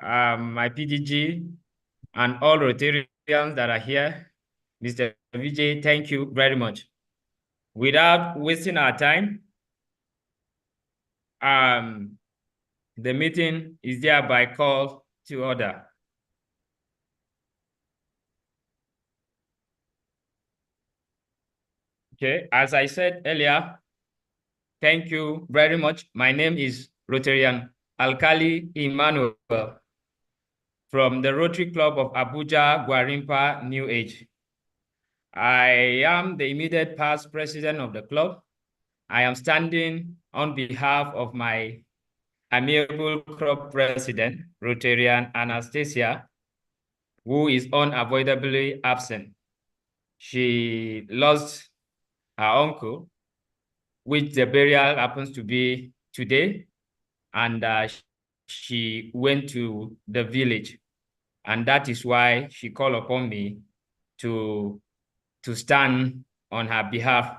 my PDG, and all Rotarians that are here. Mr. Vijay, thank you very much. Without wasting our time, the meeting is thereby called to order. Okay, as I said earlier, thank you very much. My name is Rotarian Alkali Emmanuel from the Rotary Club of Abuja, Gwarinpa, Newage. I am the immediate past president of the club. I am standing on behalf of my amiable club president, Rotarian Anastasia, who is unavoidably absent. She lost her uncle, which the burial happens to be today, and she went to the village. And that is why she called upon me to stand on her behalf.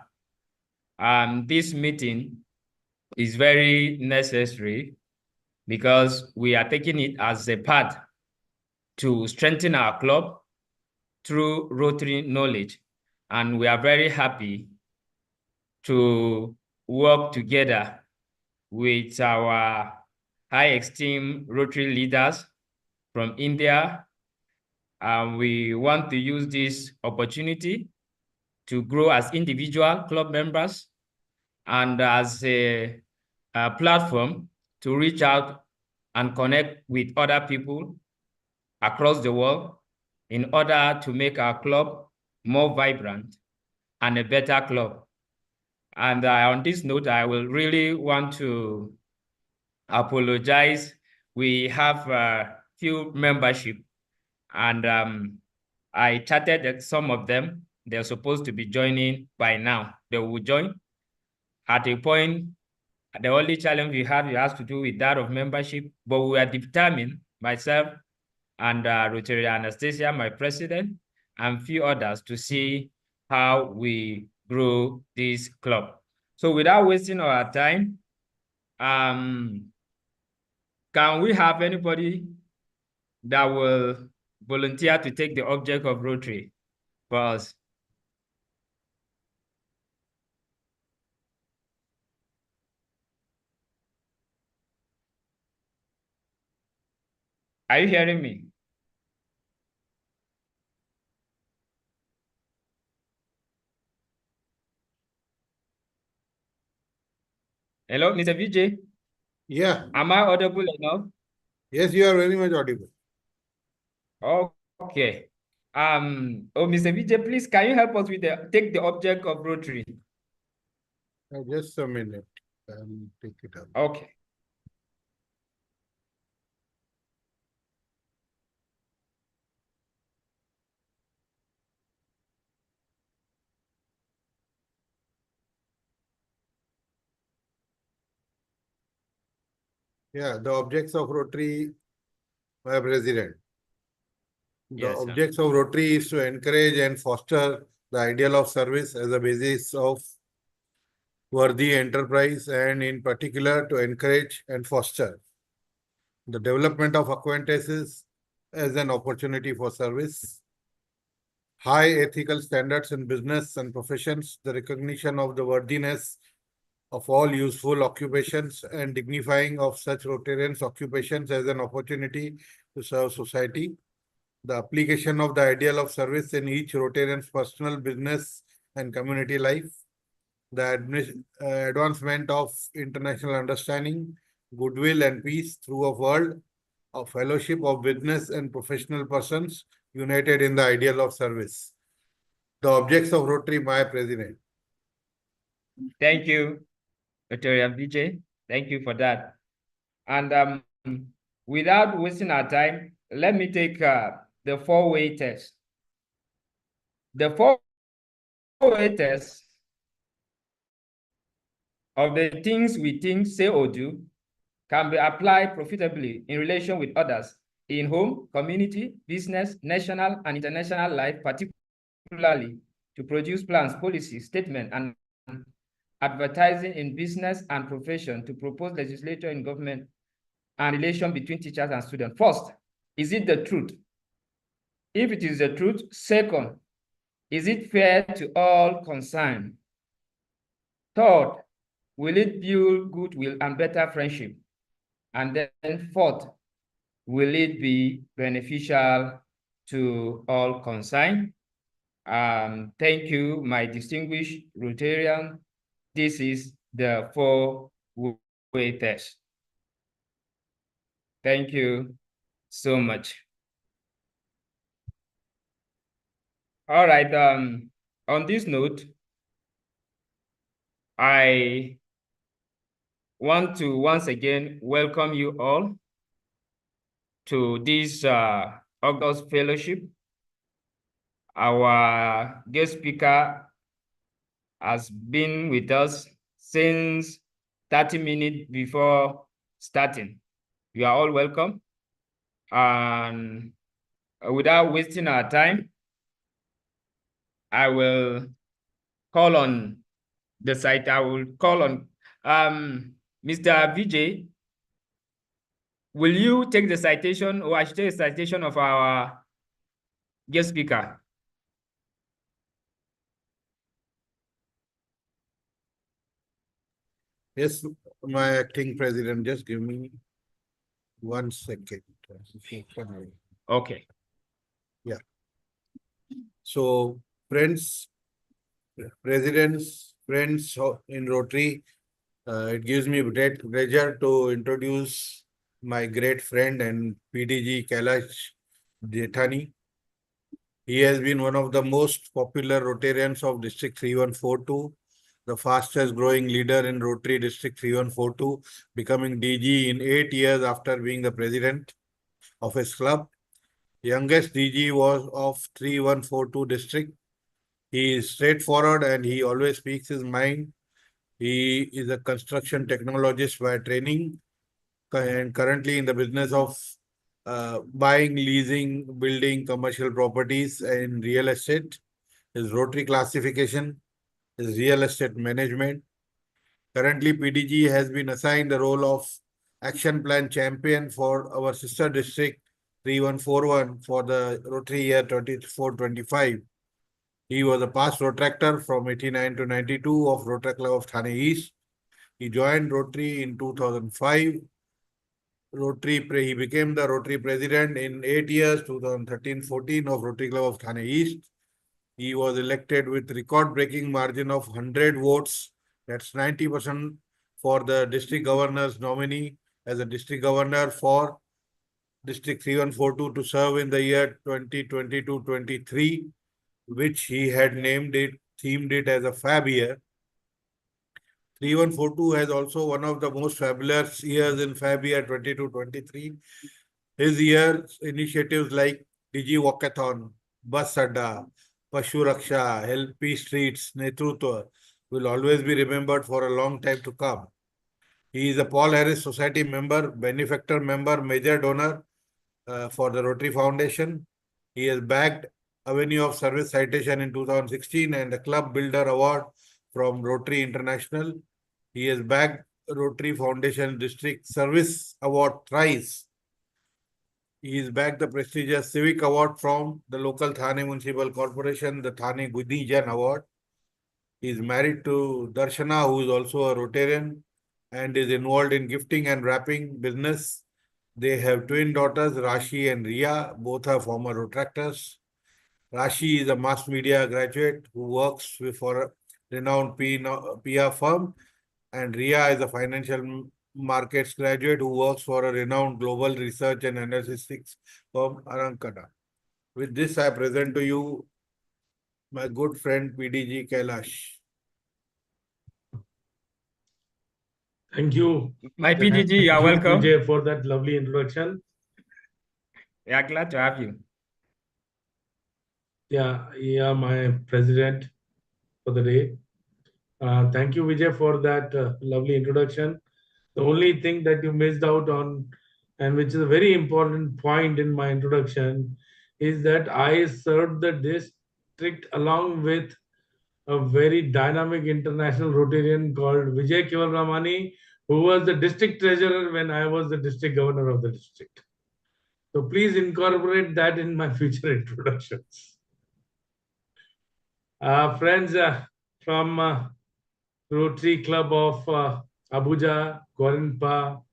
This meeting is very necessary because we are taking it as a path to strengthen our club through Rotary knowledge. And we are very happy to work together with our high esteemed Rotary leaders from India. We want to use this opportunity to grow as individual club members and as a platform to reach out and connect with other people across the world in order to make our club more vibrant and a better club. And on this note, I will really want to apologize. We have few membership, and I chatted some of them. They're supposed to be joining by now. They will join. At a point, the only challenge we have has to do with that of membership, but we are determined, myself and Rotary Anastasia, my president, and few others, to see how we grow this club. So without wasting our time, can we have anybody that will volunteer to take the object of Rotary for us? Are you hearing me? Hello, Mr. Vijay? Yeah. Am I audible enough? Yes, you are very much audible. Okay. Mr. Vijay, please, can you help us with take the object of Rotary? Just a minute. Take it up. Okay. Yeah, the objects of Rotary, my president. The Yes, sir. objects of Rotary is to encourage and foster the ideal of service as a basis of worthy enterprise, and in particular to encourage and foster the development of acquaintances as an opportunity for service, high ethical standards in business and professions, the recognition of the worthiness of all useful occupations, and dignifying of such Rotarians' occupations as an opportunity to serve society, the application of the ideal of service in each Rotarian's personal, business, and community life, the advancement of international understanding, goodwill, and peace through a world of fellowship of business and professional persons united in the ideal of service. The objects of Rotary, my president. Thank you, Dr. Vijay. Thank you for that. And without wasting our time, let me take the four-way test. The four-way test of the things we think, say, or do can be applied profitably in relation with others in home, community, business, national, and international life, particularly to produce plans, policies, statements, and advertising in business and profession, to propose legislature in government and relation between teachers and students. First, is it the truth? If it is the truth, second, is it fair to all concerned? Third, will it build goodwill and better friendship? And then fourth, will it be beneficial to all concerned? Thank you, my distinguished Rotarian. This is the four-way test. Thank you so much. All right, on this note, I want to once again welcome you all to this August Fellowship. Our guest speaker has been with us since 30 minutes before starting. You are all welcome. And without wasting our time, I will call on the site. I will call on Mr. Vijay. Will you take the citation, or I should take a citation of our guest speaker? Yes, my acting president, just give me 1 second. Okay. Yeah. So, friends, presidents, friends in Rotary, it gives me great pleasure to introduce my great friend and PDG Kailash Jethani. He has been one of the most popular Rotarians of District 3142, the fastest growing leader in Rotary District 3142, becoming DG in 8 years after being the president of his club. Youngest DG was of 3142 district. He is straightforward and he always speaks his mind. He is a construction technologist by training and currently in the business of buying, leasing, building commercial properties and real estate. His Rotary classification is real estate management. Currently, PDG has been assigned the role of action plan champion for our sister district 3141 for the Rotary year 24-25. He was a past Rotractor from 89 to 92 of Rotary Club of Thane East. He joined Rotary in 2005. He became the Rotary president in 8 years, 2013-14 of Rotary Club of Thane East. He was elected with record-breaking margin of 100 votes. That's 90% for the district governor's nominee as a district governor for District 3142 to serve in the year 2022-23, which he had themed it as a fab year. 3142 has also one of the most fabulous years in fab year 22-23. His year's initiatives like Digi Walkathon, Bus Adda, Pashu Raksha, LP Streets, Netrutva will always be remembered for a long time to come. He is a Paul Harris Society member, benefactor member, major donor for the Rotary Foundation. He has bagged Avenue of Service Citation in 2016 and the Club Builder Award from Rotary International. He has bagged Rotary Foundation District Service Award thrice. He is bagged the prestigious Civic Award from the local Thane Municipal Corporation, the Thane Gudi Jan Award. He is married to Darshana, who is also a Rotarian and is involved in gifting and wrapping business. They have twin daughters, Rashi and Ria. Both are former Rotractors. Rashi is a mass media graduate who works for a renowned PR firm, and Ria is a financial markets graduate who works for a renowned global research and analytics firm, Arankada. With this, I present to you my good friend PDG Kailash. Thank you. My PDG, you are welcome. Vijay, for that lovely introduction. Yeah, glad to have you. Yeah, my president for the day. Thank you, Vijay, for that lovely introduction. The only thing that you missed out on, and which is a very important point in my introduction, is that I served the district along with a very dynamic international Rotarian called Vijay Kevalramani, who was the district treasurer when I was the district governor of the district. So please incorporate that in my future introductions. Friends from Rotary Club of Abuja, Gwarinpa,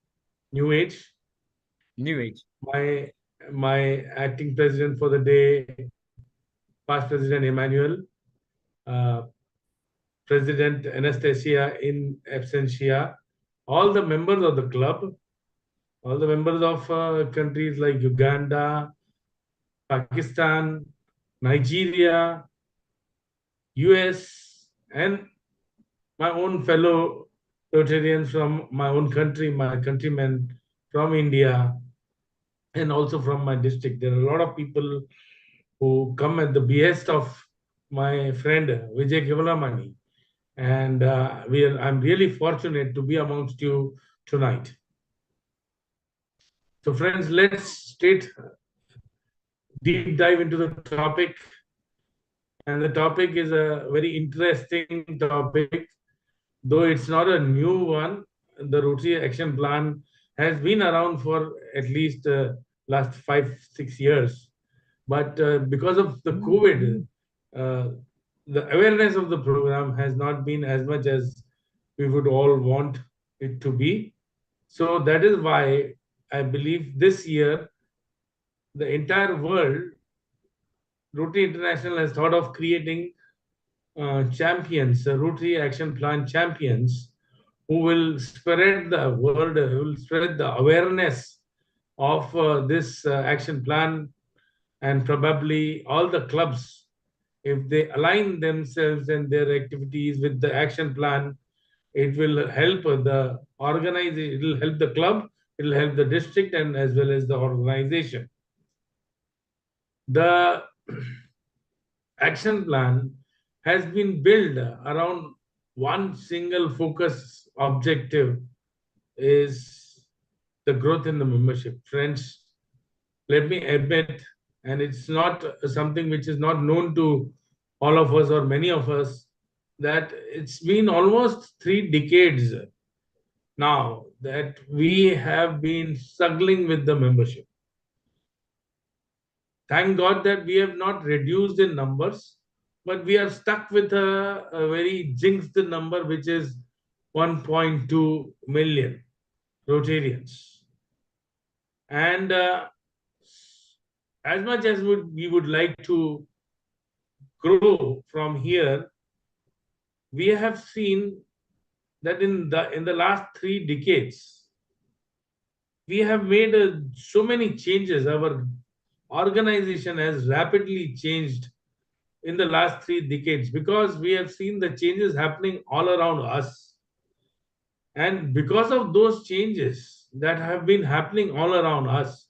Newage. Newage. My acting president for the day, past President Emmanuel, President Anastasia in absentia, all the members of the club, all the members of countries like Uganda, Pakistan, Nigeria, US, and my own fellow Rotarians from my own country, my countrymen from India, and also from my district. There are a lot of people who come at the behest of my friend Vijay Kevalamani. And I'm really fortunate to be amongst you tonight. So friends, let's straight deep dive into the topic. And the topic is a very interesting topic, though it's not a new one. The Rotary Action Plan has been around for at least last 5-6 years. But because of the COVID, the awareness of the program has not been as much as we would all want it to be. So that is why I believe this year, the entire world, Rotary International has thought of creating champions, Rotary Action Plan champions, who will spread the word, who will spread the awareness of this action plan, and probably all the clubs, if they align themselves and their activities with the action plan, it will help the organization, it will help the club, it will help the district, and as well as the organization. The action plan has been built around one single focus objective, is the growth in the membership. Friends, let me admit, and it's not something which is not known to all of us or many of us, that it's been almost 3 decades now that we have been struggling with the membership. Thank God that we have not reduced in numbers, but we are stuck with a very jinxed number, which is 1.2 million Rotarians. And as much as we would like to grow from here, we have seen that in the last 3 decades, we have made so many changes. Our organization has rapidly changed in the last 3 decades because we have seen the changes happening all around us. And because of those changes that have been happening all around us,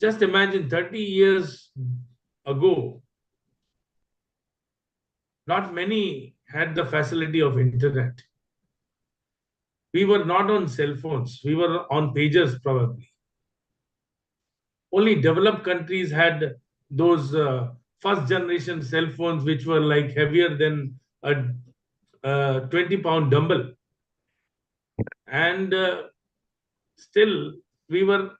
just imagine 30 years ago, not many had the facility of internet. We were not on cell phones. We were on pagers probably. Only developed countries had those first generation cell phones, which were like heavier than a 20-pound dumbbell. And still, we were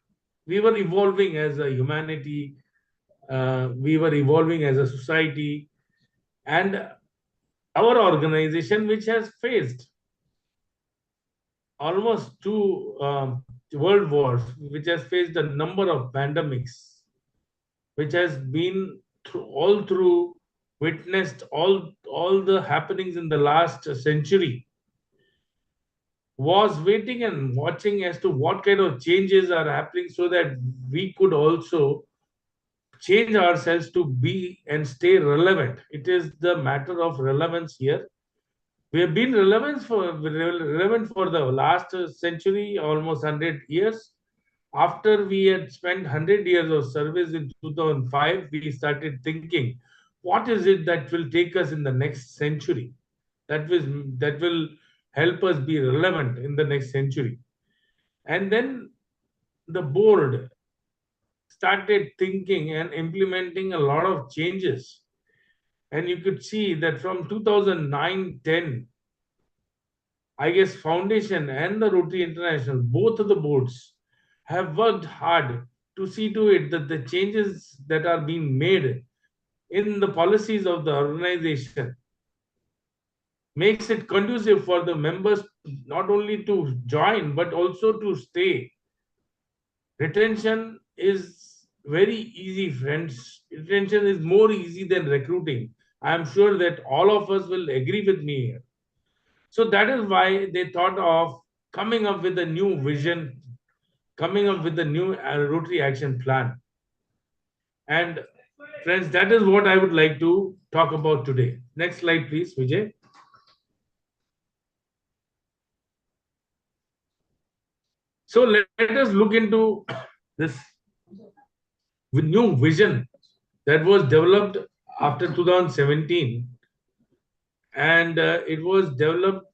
evolving as a humanity. We were evolving as a society. And our organization, which has faced almost 2 world wars, which has faced a number of pandemics, which has been through witnessed all the happenings in the last century, was waiting and watching as to what kind of changes are happening so that we could also change ourselves to be and stay relevant. It is the matter of relevance here. We have been relevant for the last century, almost 100 years. After we had spent 100 years of service in 2005, we started thinking, what is it that will take us in the next century? That will help us be relevant in the next century. And then the board started thinking and implementing a lot of changes. And you could see that from 2009-10, I guess Foundation and the Rotary International, both of the boards, have worked hard to see to it that the changes that are being made in the policies of the organization makes it conducive for the members not only to join but also to stay. Retention is very easy, friends. Retention is more easy than recruiting. I am sure that all of us will agree with me here. So that is why they thought of coming up with a new vision, coming up with a new Rotary action plan. And friends, that is what I would like to talk about today. Next slide, please, Vijay. So let us look into this new vision that was developed after 2017, and it was developed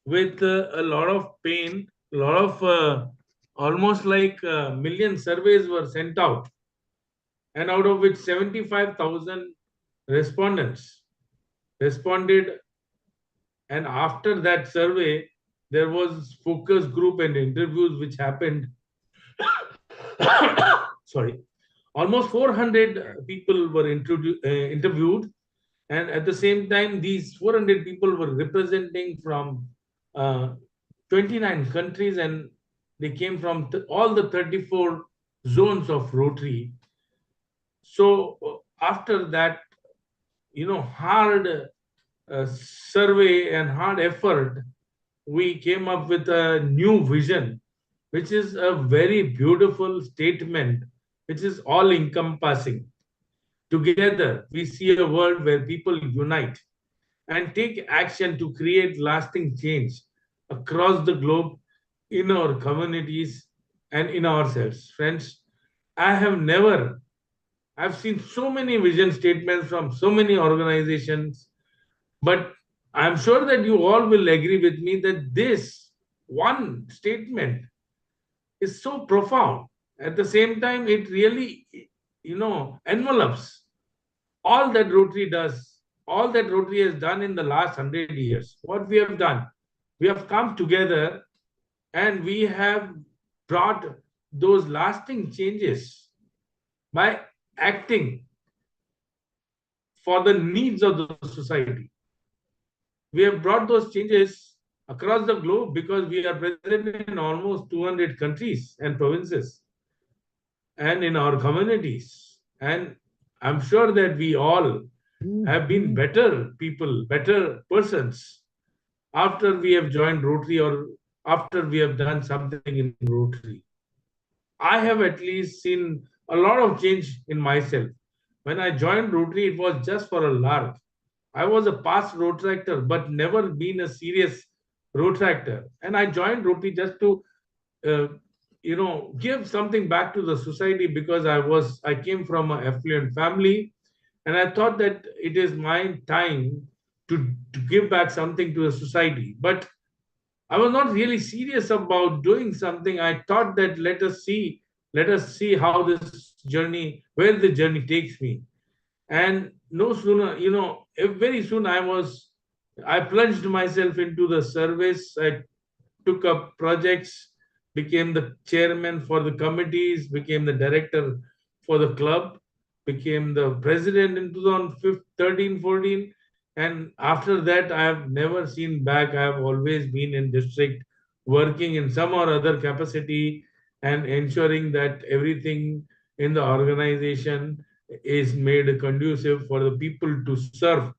with a lot of pain, a lot of almost like a million surveys were sent out, and out of which 75,000 respondents responded. And after that survey, there was focus group and interviews which happened. Sorry, almost 400 people were interviewed, and at the same time these 400 people were representing from uh, 29 countries, and they came from all the 34 zones of Rotary. So after that, hard survey and hard effort, we came up with a new vision, which is a very beautiful statement, which is all encompassing. Together, we see a world where people unite and take action to create lasting change across the globe, in our communities, and in ourselves. Friends, I have never, I've seen so many vision statements from so many organizations, but I'm sure that you all will agree with me that this one statement is so profound. At the same time, it really, envelopes all that Rotary does, all that Rotary has done in the last 100 years. What we have done, we have come together and we have brought those lasting changes by acting for the needs of the society. We have brought those changes across the globe because we are present in almost 200 countries and provinces and in our communities. And I'm sure that we all have been better people, better persons after we have joined Rotary or after we have done something in Rotary. I have at least seen a lot of change in myself. When I joined Rotary, it was just for a lark. I was a past Rotaractor, but never been a serious Rotaractor. And I joined Rotary just to, give something back to the society because I came from an affluent family, and I thought that it is my time to give back something to the society. But I was not really serious about doing something. I thought that let us see how this journey, where the journey takes me. And no sooner, very soon I plunged myself into the service. I took up projects, became the chairman for the committees, became the director for the club, became the president in 2013, 14. And after that, I have never seen back. I have always been in district, working in some or other capacity and ensuring that everything in the organization is made conducive for the people to serve.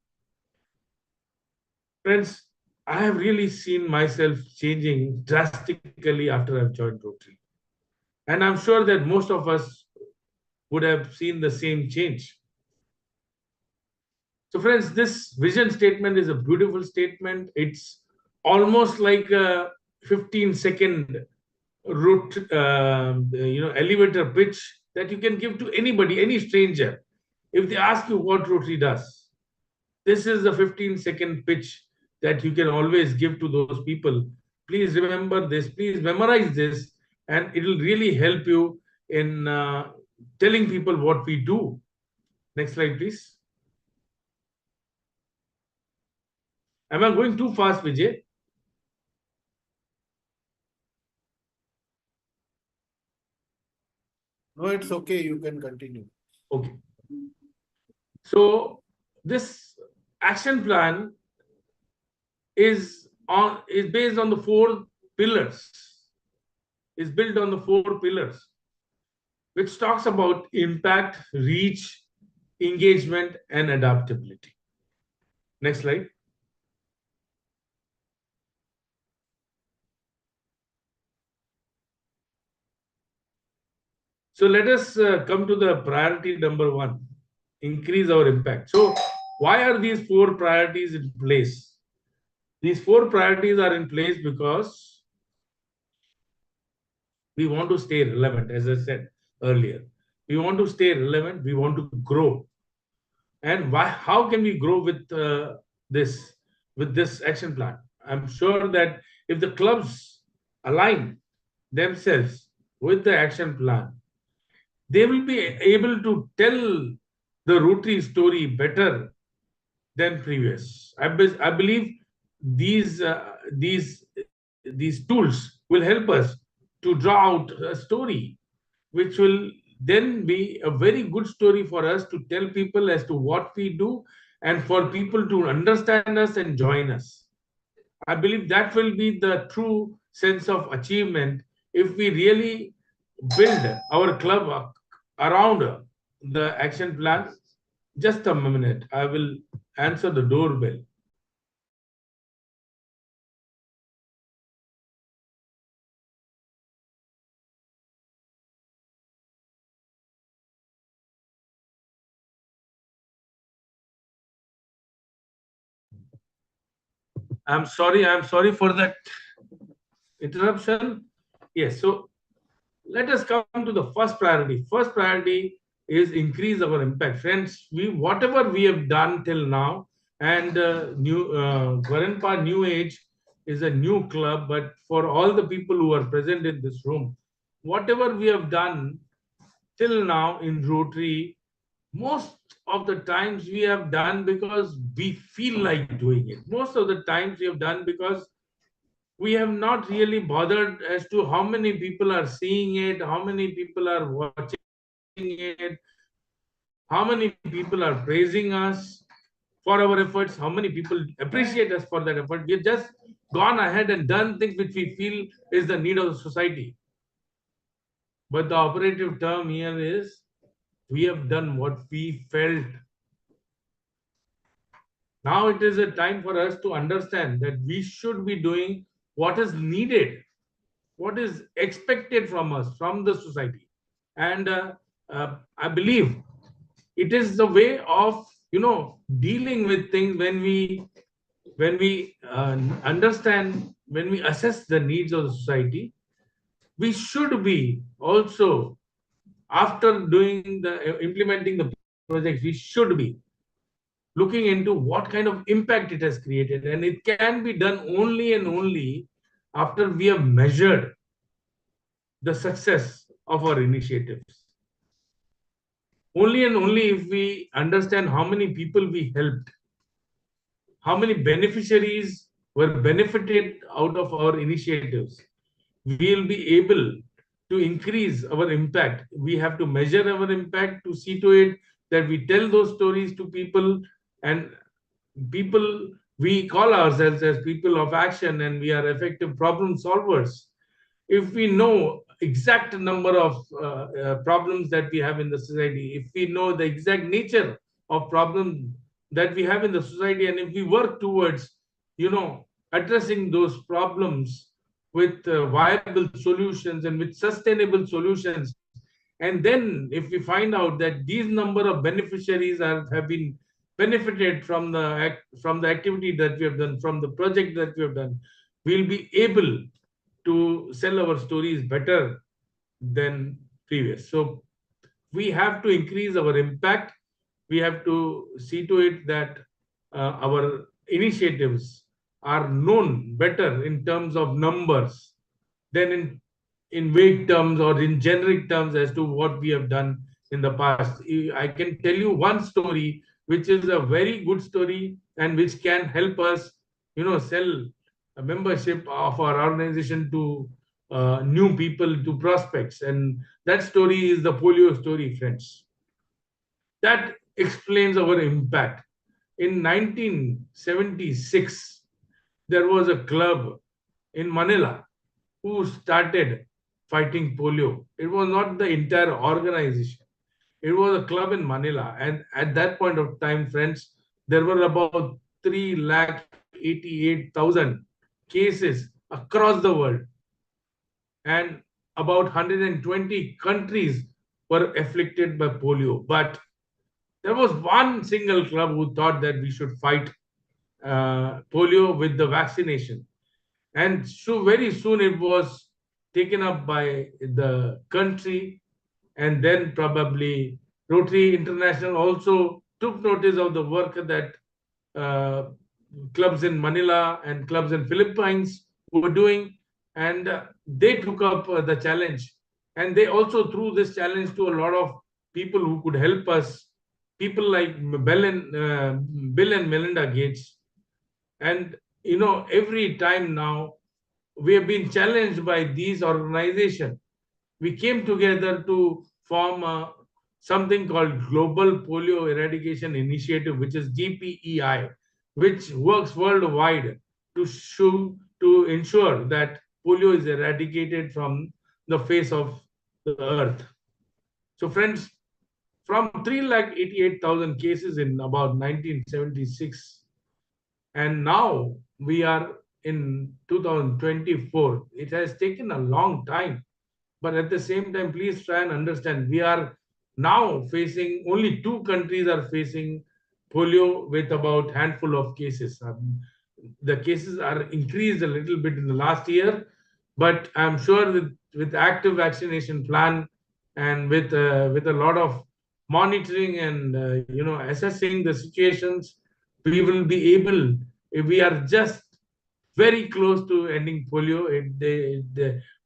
Friends, I have really seen myself changing drastically after I've joined Rotary. And I'm sure that most of us would have seen the same change. So, friends, this vision statement is a beautiful statement. It's almost like a 15-second route, elevator pitch that you can give to anybody, any stranger. If they ask you what Rotary does, this is the 15-second pitch that you can always give to those people. Please remember this, please memorize this, and it will really help you in telling people what we do. Next slide, please. Am I going too fast, Vijay? No, it's okay. You can continue. Okay. So this action plan is based on the 4 pillars, is built on the 4 pillars, which talks about impact, reach, engagement, and adaptability. Next slide. So let us come to the priority number 1, increase our impact. So why are these 4 priorities in place? These 4 priorities are in place because we want to stay relevant, as I said earlier. We want to stay relevant, we want to grow. And why? How can we grow with this action plan? I'm sure that if the clubs align themselves with the action plan, they will be able to tell the Rotary story better than previous. I believe these tools will help us to draw out a story, which will then be a very good story for us to tell people as to what we do and for people to understand us and join us. I believe that will be the true sense of achievement if we really build our club around the action plan. Just a minute, I will answer the doorbell. I'm sorry for that interruption. Yes, so let us come to the first priority. First priority is increase our impact. Friends, whatever we have done till now, and Gwarinpa Newage is a new club, but for all the people who are present in this room, whatever we have done till now in Rotary, most of the times we have done because we feel like doing it. Most of the times we have done because we have not really bothered as to how many people are seeing it, how many people are watching it, how many people are praising us for our efforts, how many people appreciate us for that effort. We've just gone ahead and done things which we feel is the need of the society. But the operative term here is we have done what we felt. Now it is a time for us to understand that we should be doing what is needed, what is expected from us, from the society. And I believe it is the way of dealing with things when we understand, when we assess the needs of the society. We should be also, after doing the implementing the projects, we should be looking into what kind of impact it has created, and it can be done only and only after we have measured the success of our initiatives. Only and only if we understand how many people we helped, how many beneficiaries were benefited out of our initiatives, we will be able to increase our impact. We have to measure our impact to see to it that we tell those stories to people, and people, we call ourselves as people of action and we are effective problem solvers. If we know exact number of problems that we have in the society, if we know the exact nature of problems that we have in the society, and if we work towards addressing those problems with viable solutions and with sustainable solutions, and then if we find out that these number of beneficiaries have been benefited from the activity that we have done, from the project that we have done, we'll be able to sell our stories better than previous. So we have to increase our impact. We have to see to it that our initiatives are known better in terms of numbers than in vague terms or in generic terms as to what we have done in the past. I can tell you one story which is a very good story and which can help us sell a membership of our organization to new people to prospects. And that story is the polio story, friends. That explains our impact. In 1976, there was a club in Manila who started fighting polio. It was not the entire organization. It was a club in Manila. And at that point of time, friends, there were about 388,000 cases across the world. And about 120 countries were afflicted by polio. But there was one single club who thought that we should fight polio with the vaccination. And so very soon it was taken up by the country, and then probably Rotary International also took notice of the work that uh, clubs in Manila and clubs in Philippines were doing, and they took up the challenge, and they also threw this challenge to a lot of people who could help us, people like Bill and Melinda Gates. And every time now we have been challenged by these organizations. We came together to form something called Global Polio Eradication Initiative, which is GPEI, which works worldwide to ensure that polio is eradicated from the face of the earth. So, friends, from 388,000 cases in about 1976, and now we are in 2024. It has taken a long time, but at the same time, please try and understand, we are now facing, only 2 countries are facing polio with about handful of cases. The cases are increased a little bit in the last year, but I'm sure with active vaccination plan and with a lot of monitoring and assessing the situations, we will be able. We are just very close to ending polio.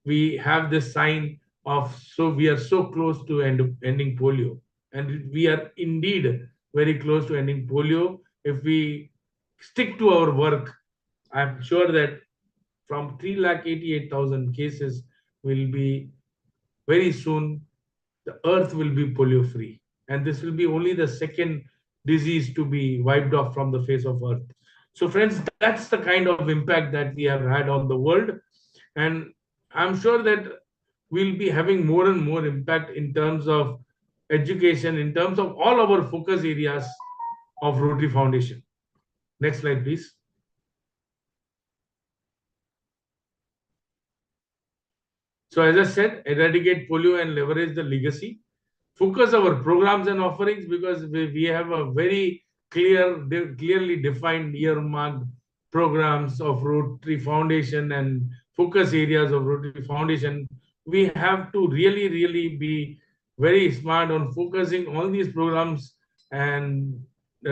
We have this sign of, so we are so close to ending polio, and we are indeed very close to ending polio if we stick to our work. I'm sure that from 388,000 cases will be very soon, the earth will be polio free, and this will be only the second disease to be wiped off from the face of earth. So friends, that's the kind of impact that we have had on the world, and I'm sure that we'll be having more and more impact in terms of education, in terms of all our focus areas of Rotary Foundation. Next slide, please. So as I said, eradicate polio and leverage the legacy. Focus our programs and offerings, because we have a very clearly defined earmarked programs of Rotary Foundation and focus areas of Rotary Foundation. We have to really be very smart on focusing all these programs and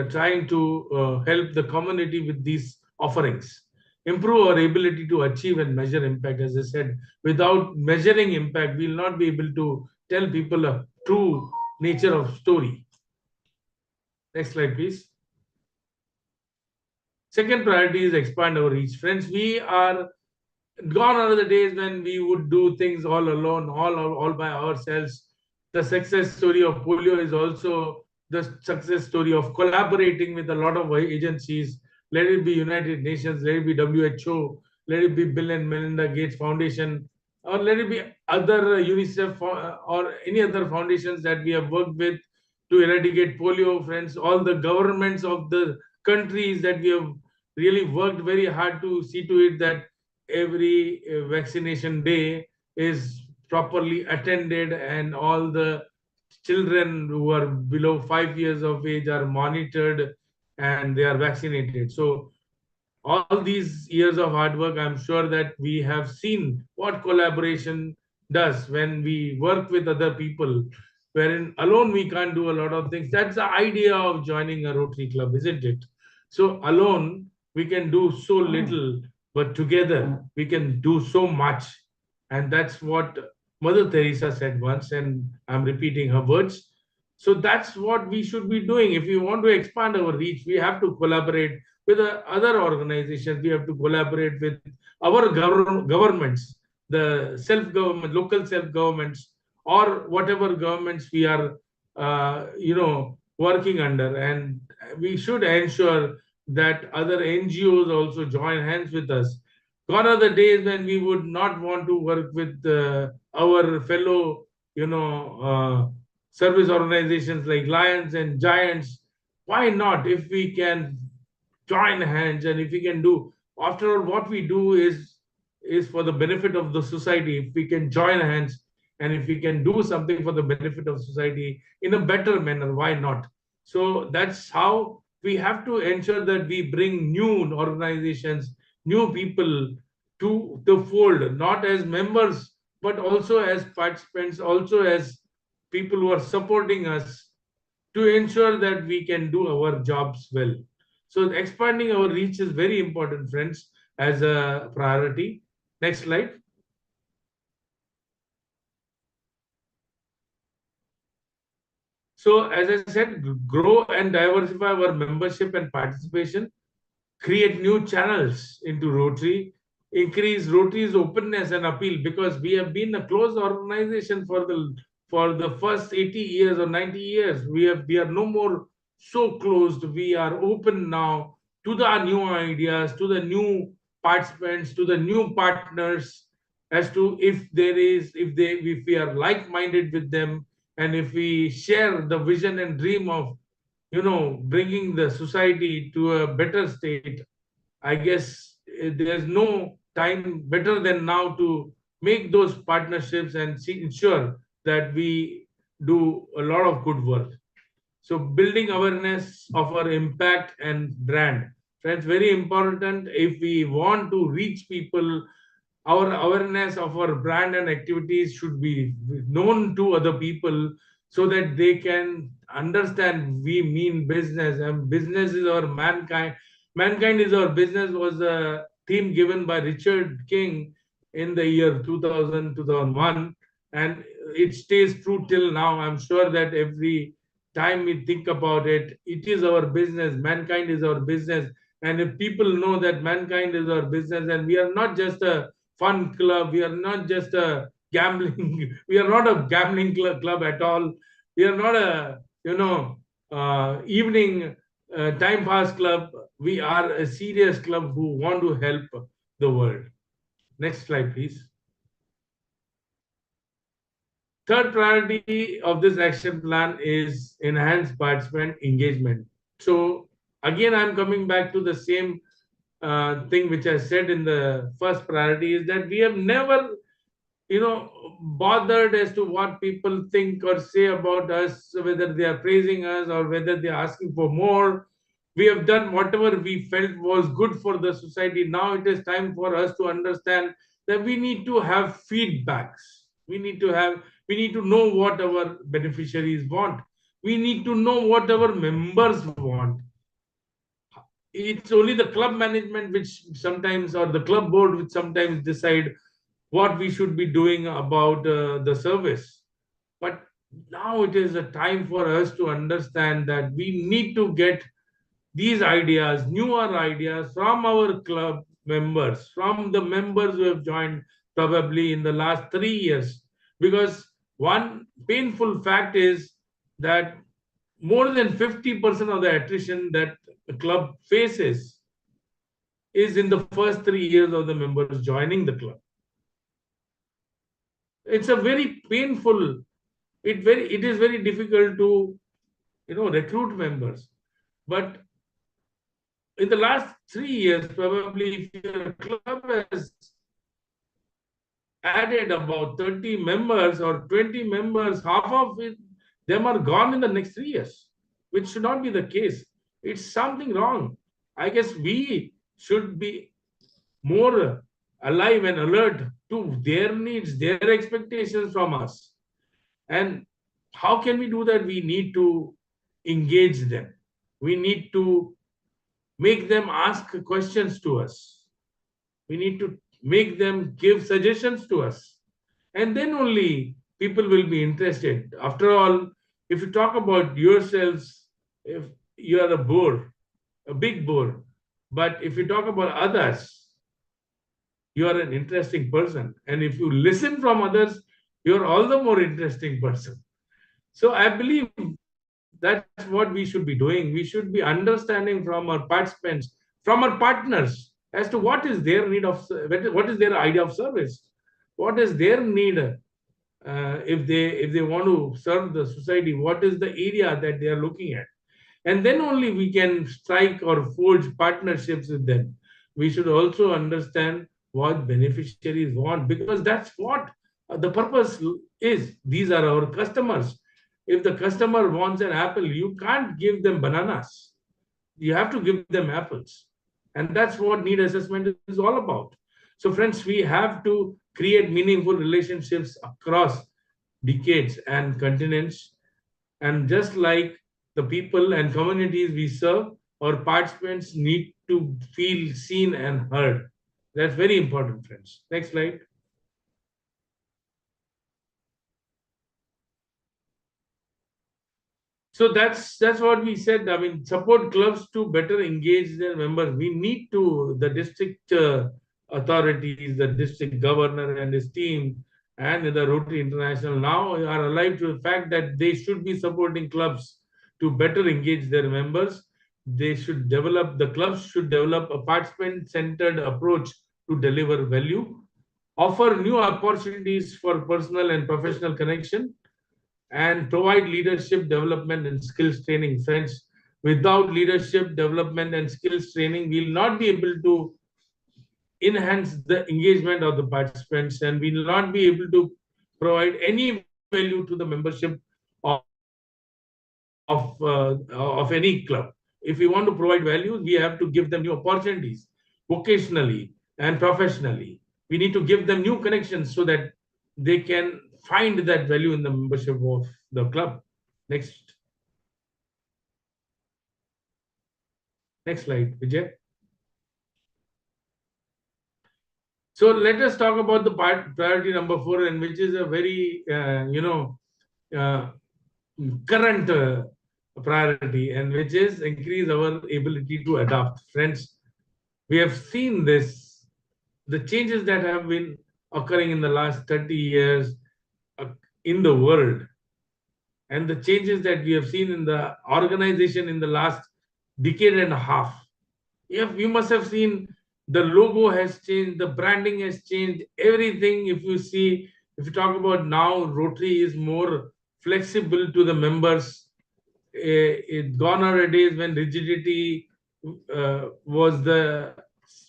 trying to help the community with these offerings. Improve our ability to achieve and measure impact. As I said, without measuring impact, we will not be able to tell people a true nature of story. Next slide, please. Second priority is expand our reach. Friends, we are gone are the days when we would do things all alone, all by ourselves. The success story of polio is also the success story of collaborating with a lot of agencies. Let it be United Nations, let it be WHO, let it be Bill and Melinda Gates Foundation, or let it be other UNICEF or any other foundations that we have worked with to eradicate polio. Friends, all the governments of the countries that we have really worked very hard to see to it that every vaccination day is properly attended, and all the children who are below 5 years of age are monitored and they are vaccinated. So all these years of hard work, I'm sure that we have seen what collaboration does when we work with other people, wherein alone we can't do a lot of things. That's the idea of joining a Rotary Club, isn't it? So alone we can do so little, but together we can do so much. And that's what Mother Teresa said once, and I'm repeating her words. So that's what we should be doing. If we want to expand our reach, we have to collaborate with other organizations. We have to collaborate with our governments. the self-government, local self-governments, or whatever governments we are, working under. And we should ensure that other NGOs also join hands with us. Gone are the days when we would not want to work with our fellow, service organizations like Lions and Giants. Why not? If we can join hands, and if we can do, after all, what we do is for the benefit of the society. If we can join hands, and if we can do something for the benefit of society in a better manner, why not? So that's how we have to ensure that we bring new organizations, new people to the fold, not as members, but also as participants, also as people who are supporting us, to ensure that we can do our jobs well. So expanding our reach is very important, friends, as a priority. Next slide. So as I said, grow and diversify our membership and participation, create new channels into Rotary, increase Rotary's openness and appeal, because we have been a closed organization for the first 80 years or 90 years. We are no more so closed. We are open now to the new ideas, to the new participants, to the new partners, as to if we are like-minded with them, and if we share the vision and dream of bringing the society to a better state. I guess there's no time better than now to make those partnerships and ensure that we do a lot of good work. So building awareness of our impact and brand. That's very important. If we want to reach people, our awareness of our brand and activities should be known to other people, so that they can understand we mean business, and business is our mankind. Mankind is our business was a theme given by Richard King in the year 2000, 2001, and it stays true till now. I'm sure that every time we think about it, it is our business. Mankind is our business. And if people know that mankind is our business, and we are not just a fun club, we are not just a gambling, we are not a gambling club at all. We are not a, evening time pass club. We are a serious club who want to help the world. Next slide, please. Third priority of this action plan is enhanced participant engagement. So again, I'm coming back to the same thing which I said in the first priority, is that we have never, bothered as to what people think or say about us, whether they are praising us or whether they are asking for more. We have done whatever we felt was good for the society. Now it is time for us to understand that we need to have feedbacks. We need to know what our beneficiaries want. We need to know what our members want. It's only the club management which sometimes, or the club board which sometimes decide what we should be doing about the service. But now it is a time for us to understand that we need to get these ideas, newer ideas, from our club members, from the members who have joined probably in the last 3 years. Because one painful fact is that more than 50% of the attrition that the club faces is in the first 3 years of the members joining the club. It's a very painful, it is very difficult to recruit members. But in the last 3 years, probably if your club has added about 30 members or 20 members, half of them are gone in the next 3 years, which should not be the case. It's something wrong. I guess we should be more alive and alert to their needs, their expectations from us. And how can we do that? We need to engage them. We need to make them ask questions to us. We need to make them give suggestions to us. And then only people will be interested. After all, if you talk about yourselves, if you are a bore, a big bore, but if you talk about others, you are an interesting person. And if you listen from others, you're all the more interesting person. So I believe that's what we should be doing. We should be understanding from our participants, from our partners, as to what is their need of, what is their idea of service, what is their need, if they want to serve the society, what is the area that they are looking at, and then only we can strike or forge partnerships with them. We should also understand what beneficiaries want, because that's what the purpose is. These are our customers. If the customer wants an apple, you can't give them bananas. You have to give them apples. And that's what need assessment is all about. So, friends, we have to create meaningful relationships across decades and continents. And just like the people and communities we serve, our participants need to feel seen and heard. That's very important, friends. Next slide. So that's what we said. I mean, support clubs to better engage their members. We need to, the district authorities, the district governor and his team, and the Rotary International now are alive to the fact that they should be supporting clubs to better engage their members. They should develop, the clubs should develop a participant-centered approach to deliver value, offer new opportunities for personal and professional connection, and provide leadership development and skills training. Friends, without leadership development and skills training, we will not be able to enhance the engagement of the participants, and we will not be able to provide any value to the membership of, of any club. If we want to provide value, we have to give them new opportunities, vocationally and professionally. We need to give them new connections so that they can find that value in the membership of the club. Next. Next slide, Vijay. So let us talk about the priority number 4, and which is a very, current priority, and which is increase our ability to adapt. Friends, we have seen this, the changes that have been occurring in the last 30 years in the world, and the changes that we have seen in the organization in the last decade and a half. You must have seen the logo has changed, the branding has changed, everything. If you talk about now, Rotary is more flexible to the members. Gone are the days when rigidity was the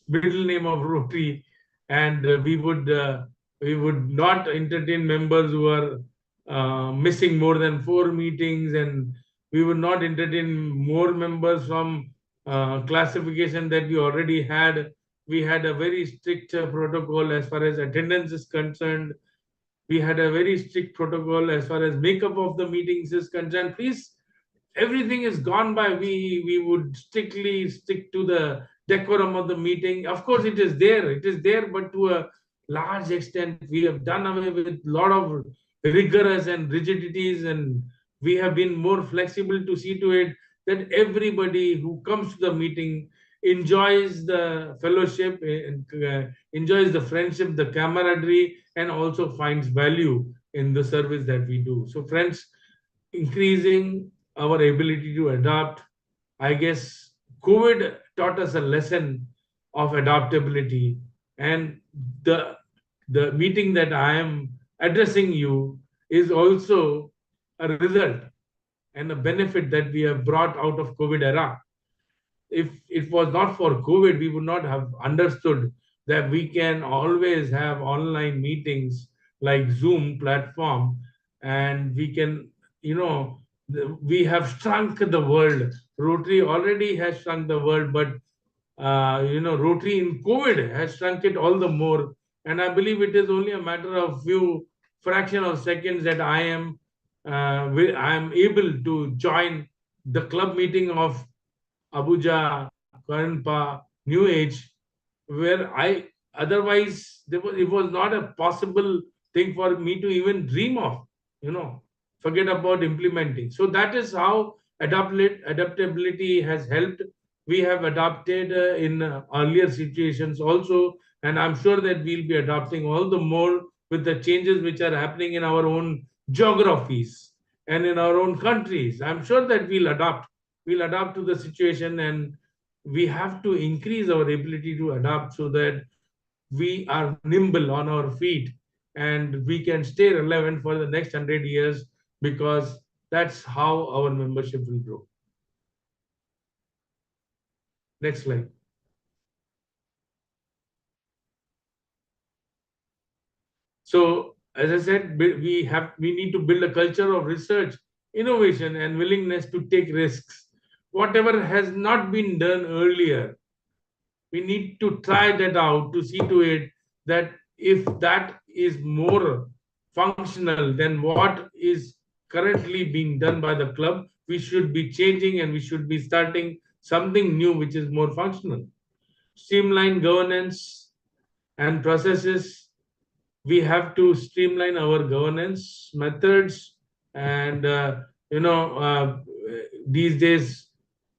middle name of Rotary, and we would not entertain members who are missing more than 4 meetings, and we would not entertain more members from classification that we already had. We had a very strict protocol as far as attendance is concerned. We had a very strict protocol as far as makeup of the meetings is concerned. Please, everything is gone by. We would strictly stick to the decorum of the meeting. Of course, it is there, but to a large extent, we have done away with a lot of rigorous and rigidities, and we have been more flexible to see to it that everybody who comes to the meeting enjoys the fellowship, enjoys the friendship, the camaraderie, and also finds value in the service that we do. So, friends, increasing our ability to adapt, I guess COVID taught us a lesson of adaptability, and the meeting that I am addressing you is also a result and a benefit that we have brought out of COVID era. If it was not for COVID, we would not have understood that we can always have online meetings like Zoom platform, and we can, we have shrunk the world. Rotary already has shrunk the world, but Rotary in COVID has shrunk it all the more. And I believe it is only a matter of few fraction of seconds that I am able to join the club meeting of Abuja, Gwarinpa, Newage, where I otherwise it was not a possible thing for me to even dream of. Forget about implementing. So that is how adaptability has helped. We have adapted in earlier situations also. And I'm sure that we'll be adopting all the more with the changes which are happening in our own geographies and in our own countries. I'm sure that we'll adapt. We'll adapt to the situation, and we have to increase our ability to adapt so that we are nimble on our feet and we can stay relevant for the next 100 years, because that's how our membership will grow. Next slide. So, as I said, we need to build a culture of research, innovation, and willingness to take risks. Whatever has not been done earlier, we need to try that out to see to it that if that is more functional than what is currently being done by the club, we should be changing and we should be starting something new which is more functional. Streamline governance and processes. We have to streamline our governance methods, and these days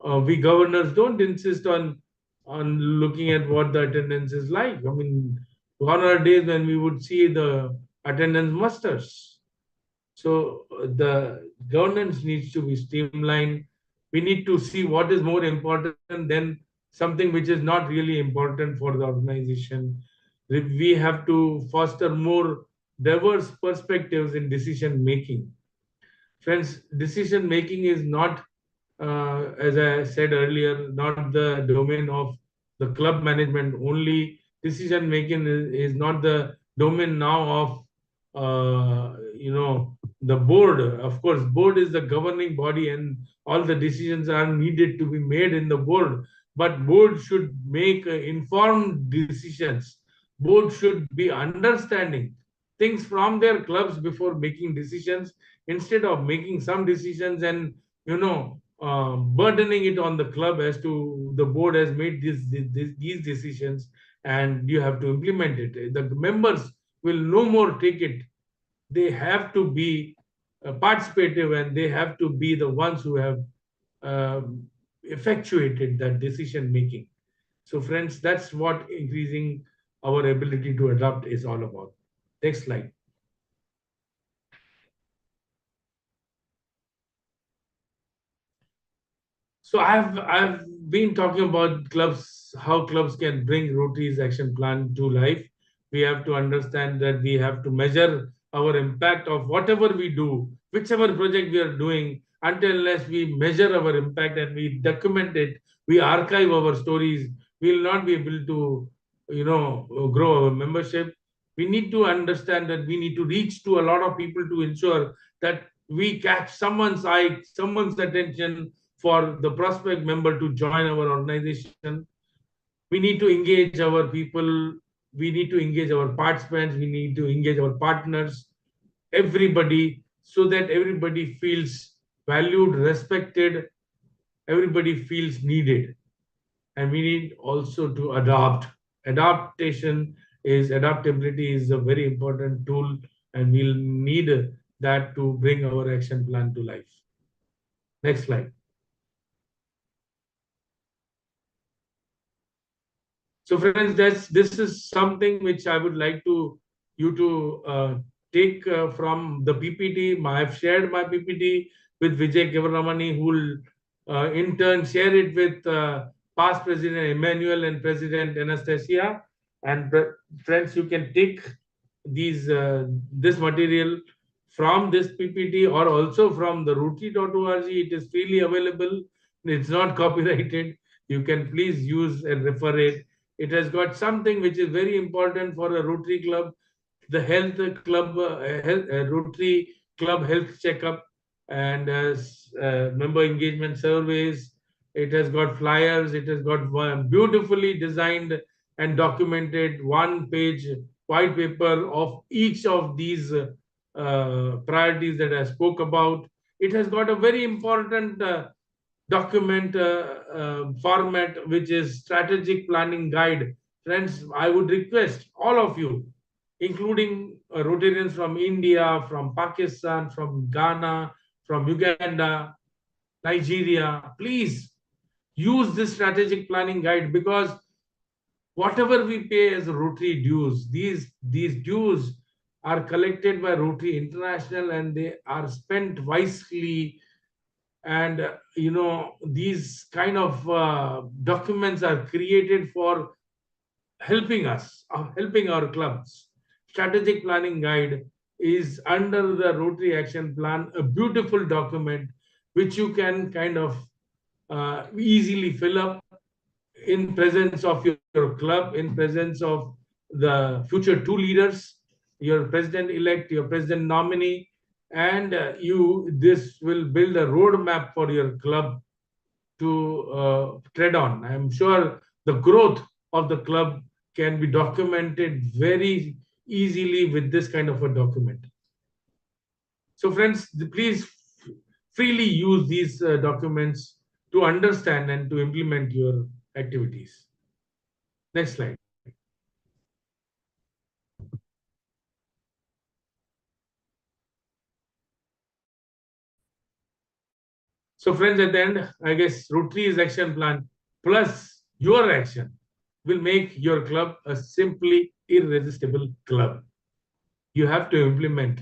we governors don't insist on looking at what the attendance is like. I mean, gone are days when we would see the attendance musters. So the governance needs to be streamlined. We need to see what is more important than something which is not really important for the organization. We have to foster more diverse perspectives in decision making. Friends, decision making is not, as I said earlier, not the domain of the club management only. Decision making is not the domain now of the board. Of course, board is the governing body, and all the decisions are needed to be made in the board. But board should make informed decisions. Board should be understanding things from their clubs before making decisions, instead of making some decisions and burdening it on the club as to the board has made these decisions and you have to implement it. The members will no more take it. They have to be participative, and they have to be the ones who have effectuated that decision making. So friends, that's what increasing our ability to adopt is all about. Next slide. So I've been talking about clubs, how clubs can bring Rotary's action plan to life. We have to understand that we have to measure our impact of whatever we do, whichever project we are doing. Until unless we measure our impact and we document it, we archive our stories, we will not be able to, grow our membership. We need to understand that we need to reach to a lot of people to ensure that we catch someone's eye, someone's attention for the prospect member to join our organization. We need to engage our people. We need to engage our participants. We need to engage our partners, everybody, so that everybody feels valued, respected, everybody feels needed. And we need also to adopt. Adaptability is a very important tool, and we'll need that to bring our action plan to life. Next slide. So friends, this is something which I would like you to take from the PPT. I've shared my PPT with Vijay Kevaramani, who will in turn share it with past President Emmanuel and President Anastasia. And friends, you can take this material from this PPT or also from the Rotary.org. It is freely available. It's not copyrighted. You can please use and refer it. It has got something which is very important for a Rotary club, the health club, Rotary club health checkup, and member engagement surveys. It has got flyers. It has got beautifully designed and documented one-page white paper of each of these priorities that I spoke about. It has got a very important document format, which is strategic planning guide. Friends, I would request all of you, including Rotarians from India, from Pakistan, from Ghana, from Uganda, Nigeria, please use this strategic planning guide, because whatever we pay as Rotary dues, these dues are collected by Rotary International and they are spent wisely. And these kind of documents are created for helping us, helping our clubs. Strategic planning guide is under the Rotary Action Plan, a beautiful document which you can kind of easily fill up in presence of your club, in presence of the future two leaders, your president elect, your president nominee, and you. This will build a roadmap for your club to tread on. I'm sure the growth of the club can be documented very easily with this kind of a document. So, friends, please freely use these documents to understand and to implement your activities. Next slide. So, friends, at the end, I guess Rotary's action plan plus your action will make your club a simply irresistible club. You have to implement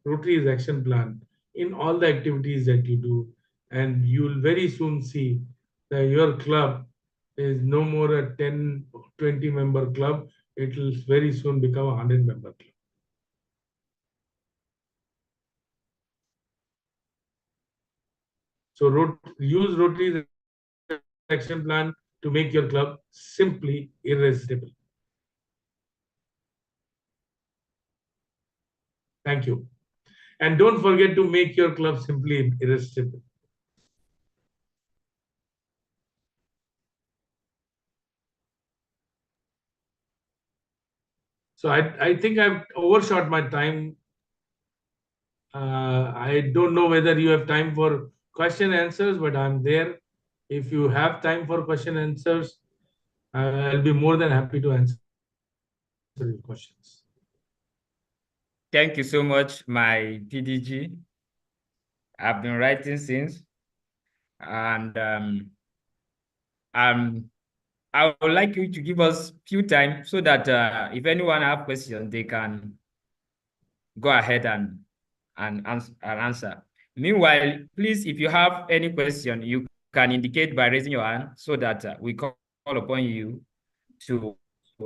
Rotary's action plan in all the activities that you do, and you will very soon see that your club is no more a 10, 20 member club. It will very soon become a 100-member club. So use Rotary's action plan to make your club simply irresistible. Thank you. And don't forget to make your club simply irresistible. So I think I've overshot my time. I don't know whether you have time for question answers, but I'm there. If you have time for question answers, I'll be more than happy to answer your questions. Thank you so much, my PDG. I've been writing since, and I would like you to give us few time so that if anyone have questions, they can go ahead and answer. Meanwhile, please, if you have any question, you can indicate by raising your hand so that we call upon you to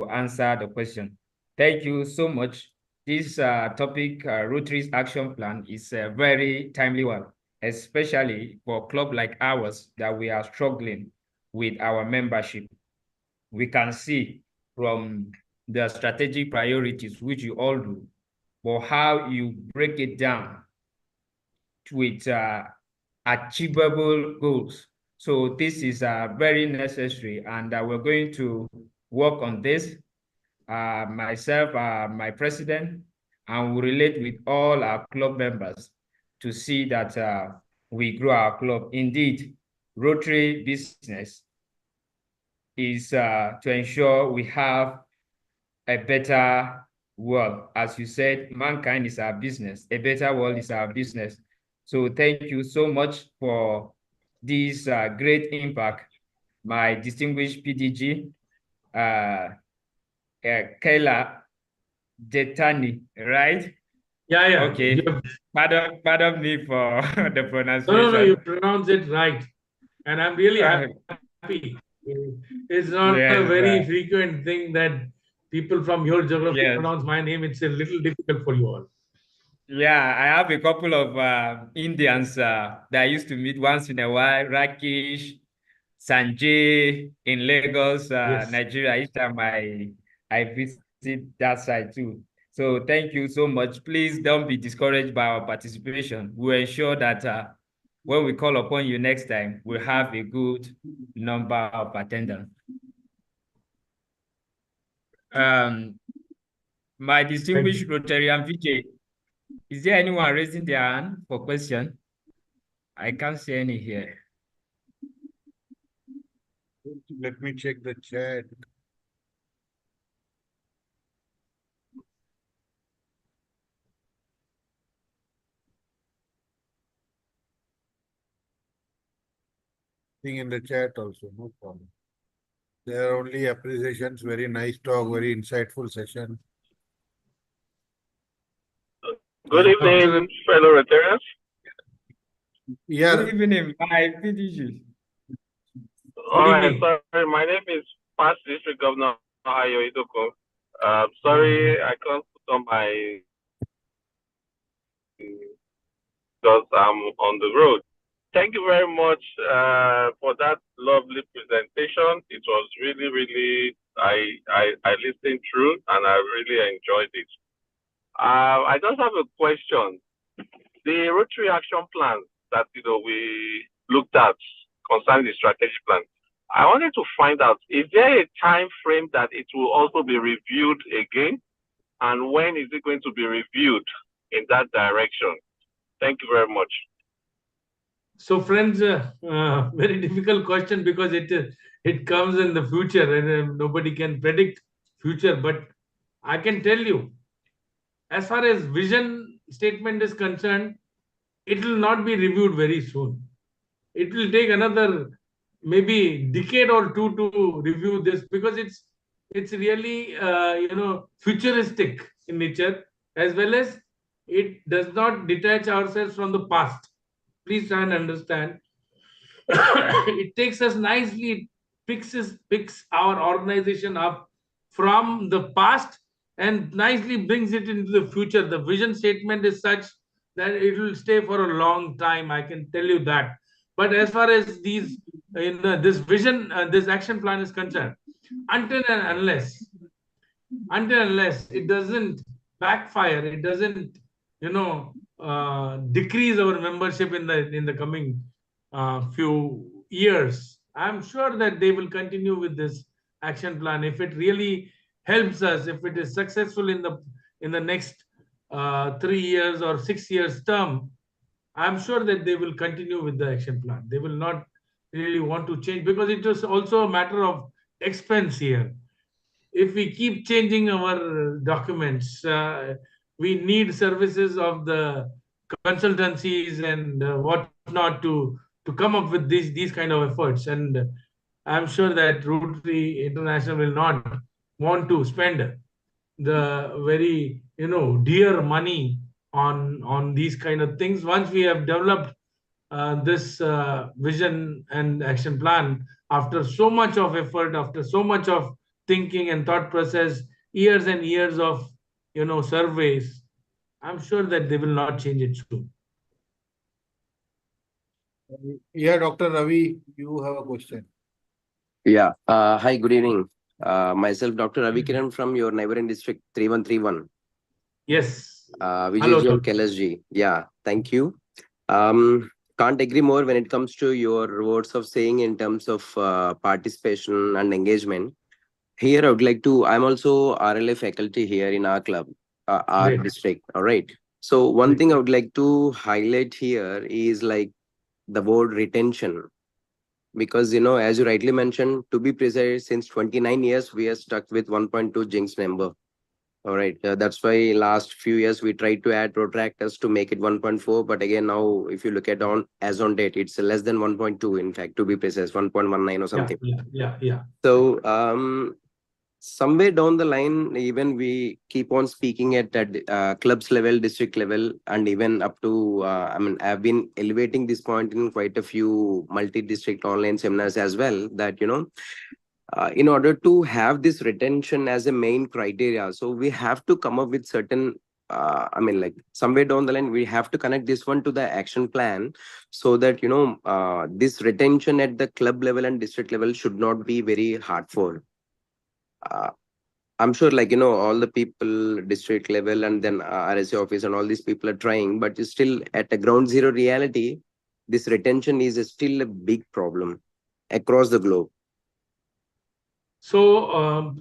answer the question. Thank you so much. This topic, Rotary's action plan, is a very timely one, especially for a club like ours that we are struggling with our membership. We can see from the strategic priorities, which you all do, but how you break it down with achievable goals. So this is very necessary, and we're going to work on this. Myself, my president, and we relate with all our club members to see that we grow our club. Indeed, Rotary business is to ensure we have a better world. As you said, mankind is our business. A better world is our business. So thank you so much for this great impact, my distinguished PDG, Kailash Jethani, right? Yeah. Okay. Pardon me for the pronunciation. No, you pronounce it right. And I'm really happy. It's not a very frequent thing that people from your geography pronounce my name. It's a little difficult for you all. Yeah, I have a couple of Indians that I used to meet once in a while, Rakesh, Sanjay in Lagos, Yes. Nigeria. Each time I visit that side too. So thank you so much. Please don't be discouraged by our participation. We'll ensure that when we call upon you next time, we'll have a good number of attendants. My distinguished Rotarian VJ, is there anyone raising their hand for question? I can't see any here. Let me check the chat. Thing in the chat also, no problem. There are only appreciations. Very nice talk, very insightful session. Good evening, fellow Rotarians. Yeah. Good evening, my PDG. All right, sorry, my name is Past District Governor Ayo Idoko. Sorry, I can't put on my because I'm on the road. Thank you very much for that lovely presentation. It was really, I listened through and I really enjoyed it. I just have a question. The Rotary action plan that we looked at concerning the strategic plan, I wanted to find out, is there a time frame that it will also be reviewed again? And when is it going to be reviewed in that direction? Thank you very much. So, friends, very difficult question because it comes in the future and nobody can predict future. But I can tell you, as far as vision statement is concerned, it will not be reviewed very soon. It will take another maybe decade or two to review this because it's really futuristic in nature, as well as it does not detach ourselves from the past. Please try and understand. It takes us nicely, picks our organization up from the past and nicely brings it into the future. The vision statement is such that it will stay for a long time, I can tell you that. But as far as this vision, this action plan is concerned, until and unless it doesn't backfire, it doesn't decrease our membership in the coming few years, I'm sure that they will continue with this action plan. If it really helps us, if it is successful in the next 3 years or 6 years term, I'm sure that they will continue with the action plan. They will not really want to change because it is also a matter of expense here. If we keep changing our documents, we need services of the consultancies and whatnot to come up with these kind of efforts. And I'm sure that Rotary International will not want to spend the very dear money on these kind of things. Once we have developed this vision and action plan, after so much of effort, after so much of thinking and thought process, years and years of surveys, I'm sure that they will not change it soon. Yeah, Dr. Ravi, you have a question. Yeah. Hi, good evening. Myself, Dr. Ravi Kiran from your neighboring district 3131. Yes. Vijay Kailash. Yeah, thank you. Can't agree more when it comes to your words of saying in terms of participation and engagement. Here, I would like to, I'm also RLA faculty here in our club, our district. All right. So one thing I would like to highlight here is like the word retention. Because, as you rightly mentioned, to be precise, since 29 years, we are stuck with 1.2 Jinx number. All right. That's why last few years, we tried to add protractors to make it 1.4. But again, now, if you look at as on date, it's less than 1.2, in fact, to be precise, 1.19 or something. Yeah. So, somewhere down the line, even we keep on speaking at clubs level, district level, and even up to, I've been elevating this point in quite a few multi-district online seminars as well, that, in order to have this retention as a main criteria, so we have to come up with certain, somewhere down the line, we have to connect this one to the action plan so that, this retention at the club level and district level should not be very hard for. I'm sure all the people district level and then RSA office and all these people are trying, but still at a ground zero reality, this retention is still a big problem across the globe. So,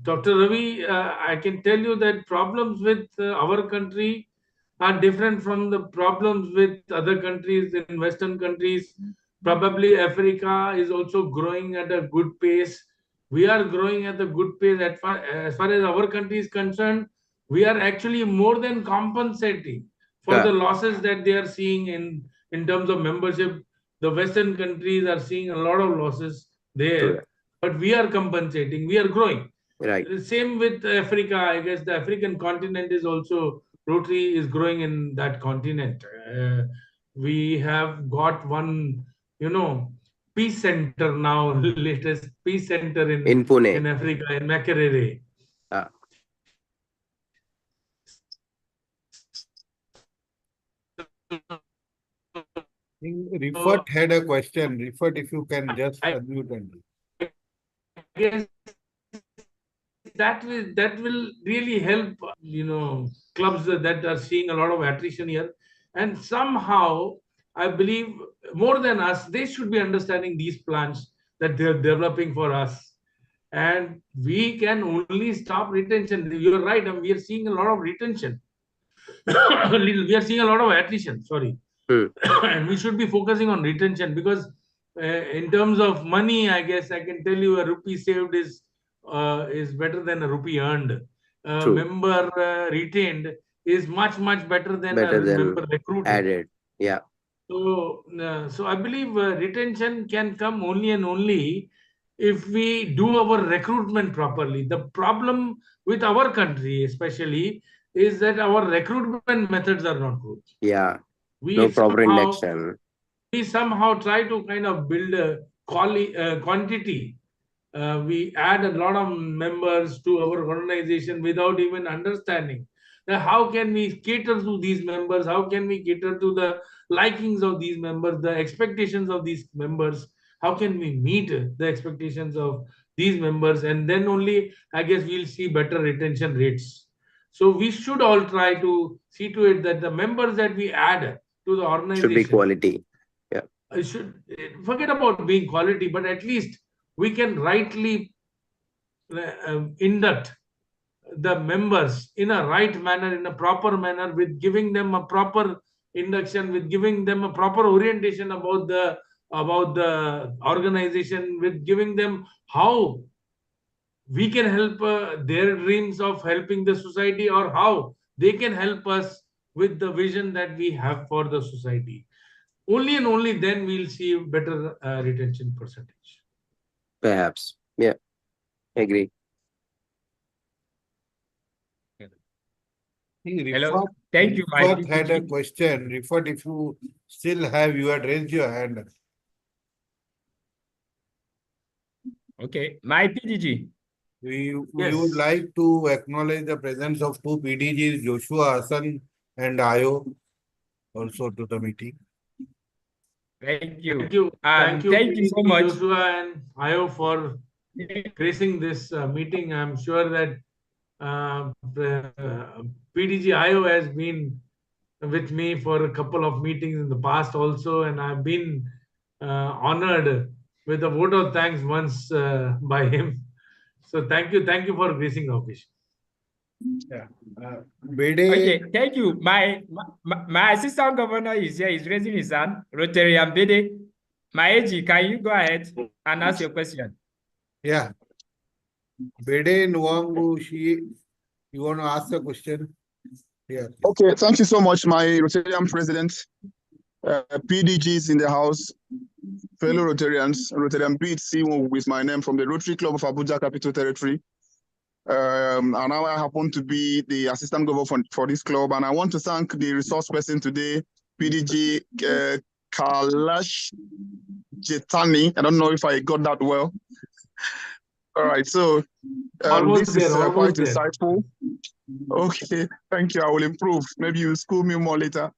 Dr. Ravi, I can tell you that problems with our country are different from the problems with other countries in Western countries. Probably Africa is also growing at a good pace. We are growing at a good pace. As far as our country is concerned, we are actually more than compensating for the losses that they are seeing in terms of membership. The Western countries are seeing a lot of losses there. but we are compensating, we are growing. Right. Same with Africa. I guess the African continent is also, Rotary is growing in that continent. We have got one, peace center now, latest peace center In Pune. in Africa, in Makerere. Rifat had a question. Rifat, if you can just unmute and. I guess that will really help, clubs that are seeing a lot of attrition here. And somehow, I believe more than us, they should be understanding these plans that they're developing for us. And we can only stop retention. You're right. We are seeing a lot of retention. We are seeing a lot of attrition. Sorry. And we should be focusing on retention, because in terms of money, I guess I can tell you a rupee saved is better than a rupee earned. Member retained is much better than member recruited. Added. Yeah. So I believe retention can come only and only if we do our recruitment properly. The problem with our country, especially, is that our recruitment methods are not good. Yeah. No proper induction. We somehow try to kind of build a quantity. We add a lot of members to our organization without even understanding that how can we cater to these members, how can we cater to the likings of these members, the expectations of these members, how can we meet the expectations of these members, and then only, I guess, we'll see better retention rates. So we should all try to see to it that the members that we add to the organization should be quality. Yeah. Should forget about being quality, but at least we can rightly induct the members in a right manner, in a proper manner, with giving them a proper induction, with giving them a proper orientation about the organization, with giving them how we can help their dreams of helping the society, or how they can help us with the vision that we have for the society. Only and only then we'll see better retention percentage. Perhaps. Yeah. Agree. Hello. Thank you. Rifat had a question. Rifat, if you still have, you had raised your hand. Okay. My PDG. We would like to acknowledge the presence of two PDGs, Joshua Hassan and Ayo, also to the meeting. Thank you. Thank you. Thank you so much, Joshua and Ayo, for gracing this meeting. I'm sure that PDG Ayo has been with me for a couple of meetings in the past also, and I've been honored with a vote of thanks once by him. So thank you for gracing the occasion. Yeah. Okay, thank you. My assistant governor is here. He's raising his hand. Rotary and Bede. Maeji, can you go ahead and ask your question? Yeah. Bede Nwangu, you want to ask a question? Yeah. Okay, thank you so much, my Rotarian president. PDGs in the house, fellow Rotarians, Rotarian BC with my name from the Rotary Club of Abuja Capital Territory. And now I happen to be the assistant governor for this club, and I want to thank the resource person today, PDG Kailash Jethani. I don't know if I got that well. All right, so this is quite insightful. Okay, thank you. I will improve. Maybe you'll school me more later.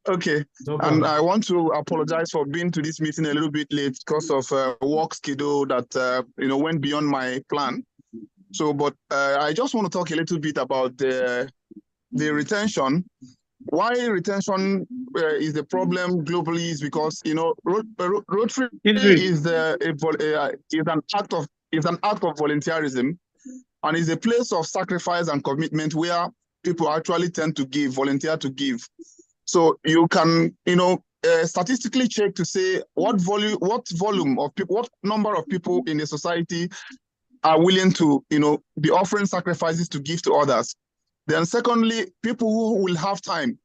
Okay, and I want to apologize for being to this meeting a little bit late because of work schedule that went beyond my plan. So, but I just want to talk a little bit about the retention. Why retention is the problem globally is because Rotary is an act of volunteerism, and is a place of sacrifice and commitment where people actually tend to volunteer to give. So you can, statistically check to say what volume of people, what number of people in a society are willing to, be offering sacrifices to give to others. Then secondly, people who will have time.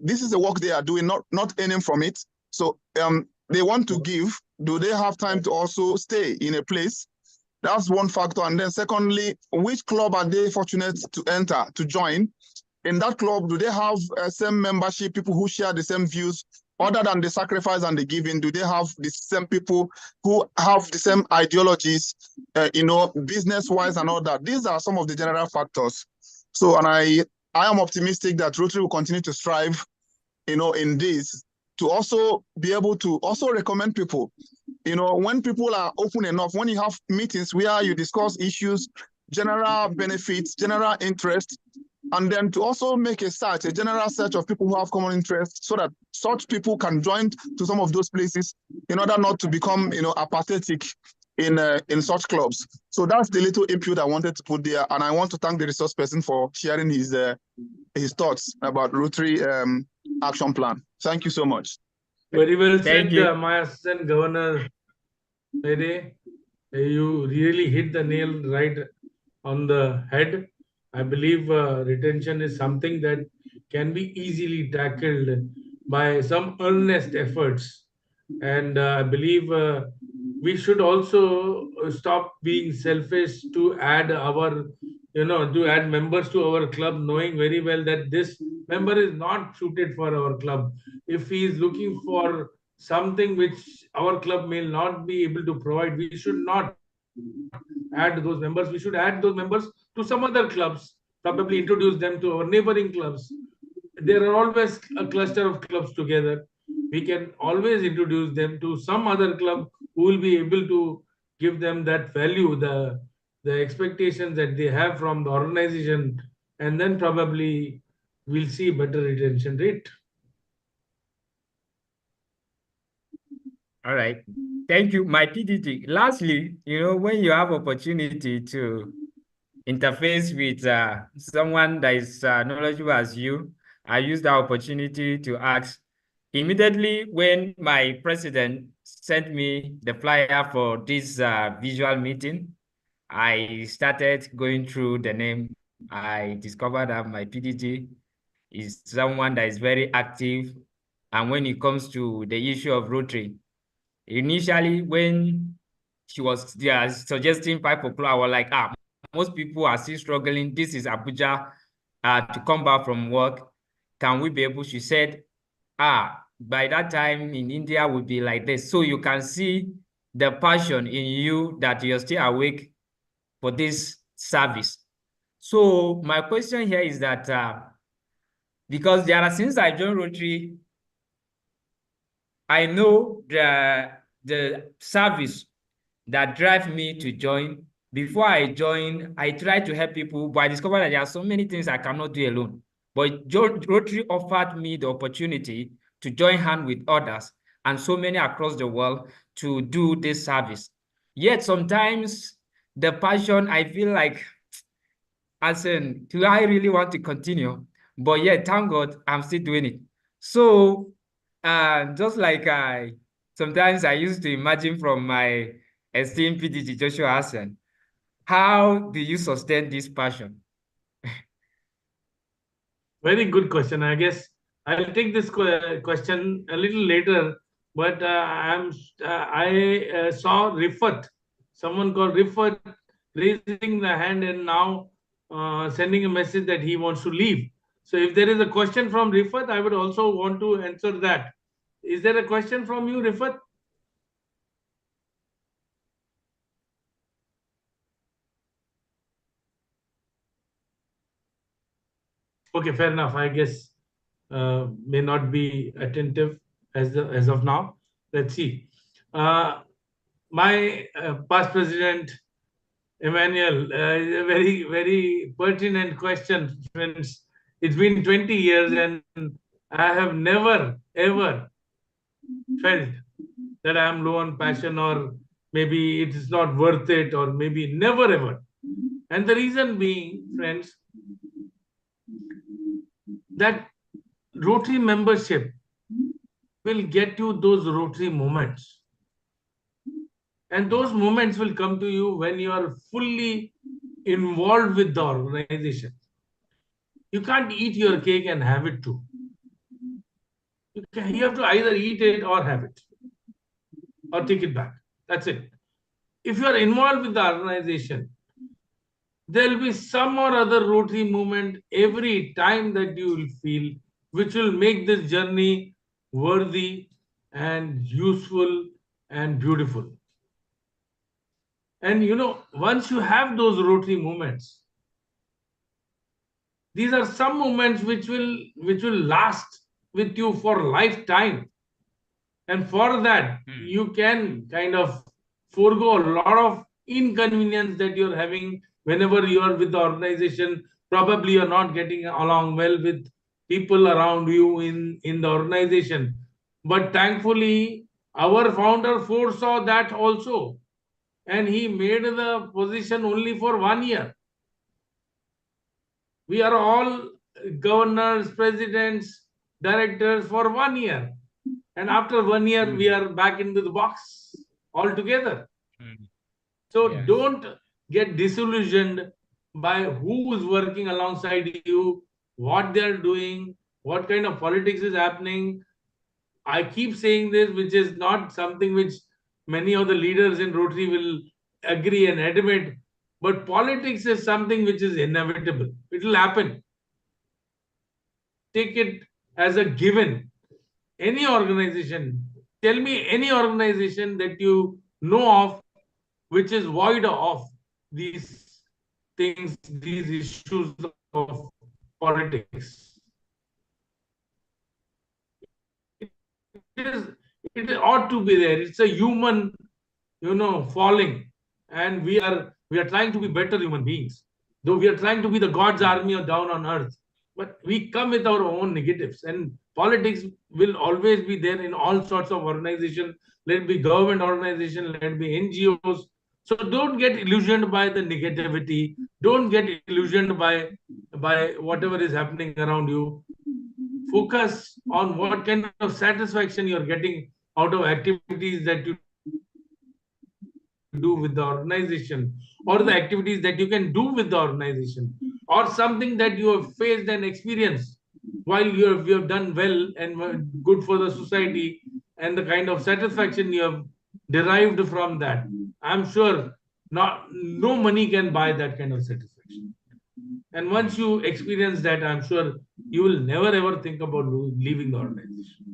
This is the work they are doing, not earning from it. So they want to give. Do they have time to also stay in a place That's one factor. And then secondly, which club are they fortunate to enter, to join? In that club, do they have same membership, people who share the same views? Other than the sacrifice and the giving, do they have the same people who have the same ideologies, business-wise and all that? These are some of the general factors. So, and I am optimistic that Rotary will continue to strive, in this, to also be able to also recommend people. When people are open enough, when you have meetings where you discuss issues, general benefits, general interest, and then to also make a general search of people who have common interests, so that such people can join to some of those places in order not to become, apathetic in such clubs. So that's the little input I wanted to put there, and I want to thank the resource person for sharing his thoughts about Rotary action plan. Thank you so much. Very well Thank said, you. my Assistant Governor. You really hit the nail right on the head. I believe retention is something that can be easily tackled by some earnest efforts. And I believe we should also stop being selfish to add members to our club, knowing very well that this member is not suited for our club. If he is looking for something which our club may not be able to provide, we should not add those members. We should add those members to some other clubs, probably introduce them to our neighboring clubs. There are always a cluster of clubs together. We can always introduce them to some other club who will be able to give them that value, the expectations that they have from the organization, and then probably we'll see better retention rate. All right. Thank you, my PDG. Lastly, when you have opportunity to interface with someone that is knowledgeable as you, I use that opportunity to ask. Immediately when my president sent me the flyer for this visual meeting, I started going through the name. I discovered that my PDG is someone that is very active. And when it comes to the issue of Rotary, initially when she was suggesting 5 o'clock, I was like, most people are still struggling. This is Abuja, to come back from work. Can we be able? She said, by that time in India will be like this. So you can see the passion in you that you're still awake for this service. So my question here is that because since I joined Rotary, I know the service that drive me to join. Before I joined, I tried to help people, but I discovered that there are so many things I cannot do alone. But Rotary offered me the opportunity to join hands with others and so many across the world to do this service. Yet sometimes the passion, I feel like, do I really want to continue? But yet, thank God, I'm still doing it. So, just like sometimes I used to imagine from my esteemed PDG Joshua Hassan, how do you sustain this passion? Very good question. I guess I'll take this question a little later, but I saw Rifat, someone called Rifat, raising the hand and now sending a message that he wants to leave. So if there is a question from Rifat, I would also want to answer that. Is there a question from you, Rifat? Okay, fair enough. I guess may not be attentive as of now. Let's see. My past president, Emmanuel, is a very, very pertinent question, friends. It's been 20 years and I have never, ever felt that I am low on passion or maybe it is not worth it or maybe never, ever. And the reason being, friends, that Rotary membership will get you those Rotary moments. And those moments will come to you when you are fully involved with the organization. You can't eat your cake and have it too. You have to either eat it or have it or take it back. That's it. if you are involved with the organization, there will be some or other Rotary movement every time that you will feel, which will make this journey worthy and useful and beautiful. And you know, once you have those Rotary movements, these are some moments which will last with you for lifetime. And for that, you can kind of forego a lot of inconvenience that you're having whenever you are with the organization. Probably you're not getting along well with people around you in the organization. But thankfully, our founder foresaw that also. And he made the position only for 1 year. We are all governors, presidents, directors for 1 year. And after 1 year, we are back into the box altogether. So don't get disillusioned by who is working alongside you, what they are doing, what kind of politics is happening. I keep saying this, which is not something which many of the leaders in Rotary will agree and admit, but politics is something which is inevitable. It will happen. Take it as a given. Any organization, tell me any organization that you know of which is void of these things, these issues of politics. It ought to be there. It's a human, falling, and we are trying to be better human beings. Though we are trying to be the God's army or down on earth, but we come with our own negatives, and politics will always be there in all sorts of organizations. Let it be government organization, let it be NGOs. So don't get illusioned by the negativity. Don't get illusioned by whatever is happening around you. Focus on what kind of satisfaction you're getting out of activities that you do with the organization, or the activities that you can do with the organization, or something that you have faced and experienced while you have done well and good for the society, and the kind of satisfaction you have derived from that. I'm sure no money can buy that kind of satisfaction. And once you experience that, I'm sure you will never ever think about leaving the organization.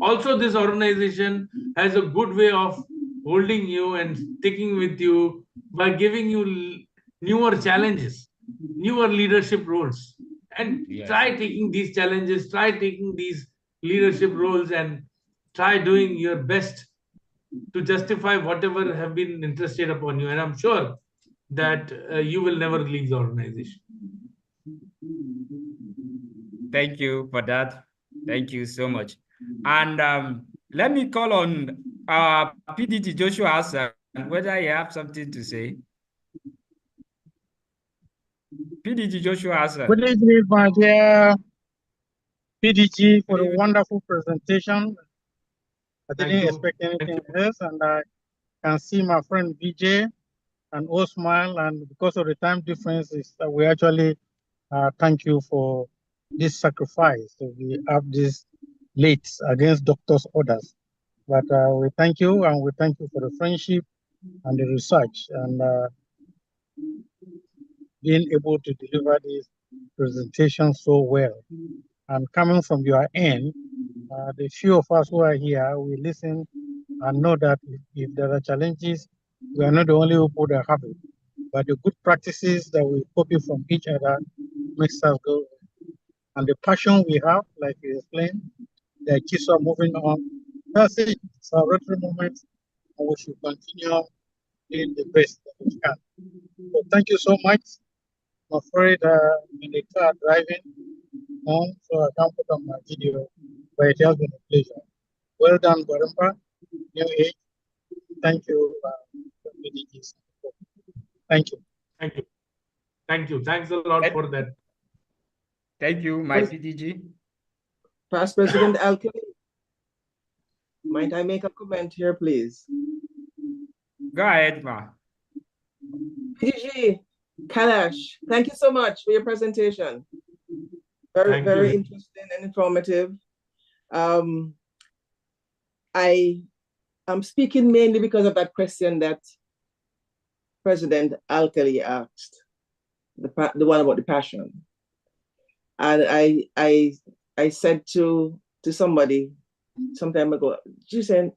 Also, this organization has a good way of holding you and sticking with you by giving you newer challenges, newer leadership roles. And try taking these challenges, try taking these leadership roles, and try doing your best to justify whatever have been interested upon you. And I'm sure that you will never leave the organization. Thank you for that. Thank you so much. And let me call on PDG Joshua Hassan, whether you have something to say. PDG Joshua Hassan. Good evening, my dear PDG, for a wonderful presentation. I didn't expect anything else, and I can see my friend VJ and Osman, and because of the time difference, we actually thank you for this sacrifice. So we have this late against doctors' orders, but we thank you, and we thank you for the friendship and the research, and being able to deliver this presentation so well. And coming from your end, the few of us who are here, we listen and know that if there are challenges, we are not the only people that have it, but the good practices that we copy from each other makes us go. And the passion we have, like you explained, that keeps us moving on. That's it. It's our Rotary moment, and we should continue doing the best that we can. So thank you so much. I'm afraid in the car driving home, so I can't put on my video, but it has been a pleasure. Well done, Gwarinpa, Newage. Thank you, PDGs. Thank you. Thank you. Thank you. Thanks a lot for that. Thank you, my PDG. Past President Alkali, might I make a comment here, please? Go ahead, Ma. PDG Kailash, thank you so much for your presentation. Very interesting and informative. I I'm speaking mainly because of that question that President Alkali asked, the one about the passion. And I said to somebody some time ago, she said,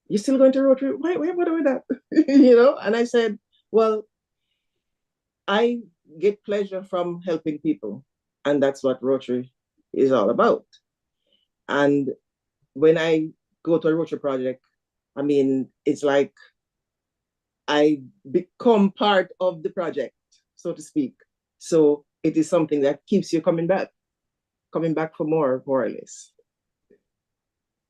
"You still going to Rotary? Why bother with that?" You know? And I said, well, I get pleasure from helping people, and that's what Rotary is all about. And when I go to a Rotary project, I mean, it's like I become part of the project, so to speak. So it is something that keeps you coming back for more or less.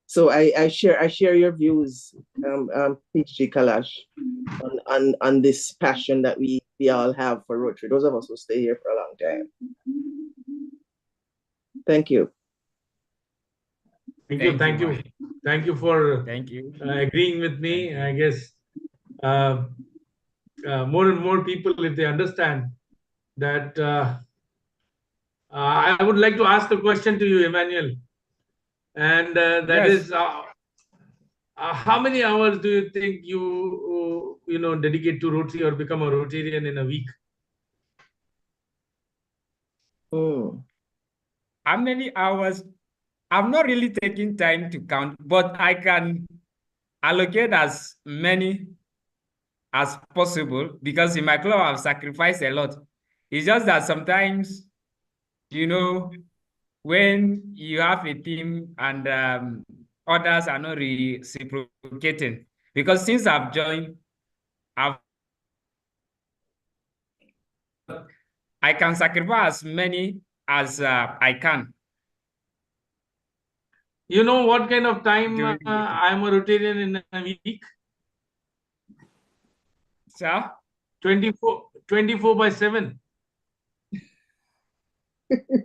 So I share your views, PDG Kailash, on this passion that we all have for Rotary. Those of us who stay here for a long time. Thank you. Thank you for agreeing with me. I guess more and more people, if they understand that, I would like to ask a question to you, Emmanuel, and that is, how many hours do you think you dedicate to Rotary or become a Rotarian in a week? How many hours? I'm not really taking time to count, but I can allocate as many as possible because in my club I've sacrificed a lot. It's just that sometimes, you know, when you have a team and others are not reciprocating, because since I've joined, I can sacrifice as many as I can. You know what kind of time I'm a Rotarian in a week? Sir? 24/7.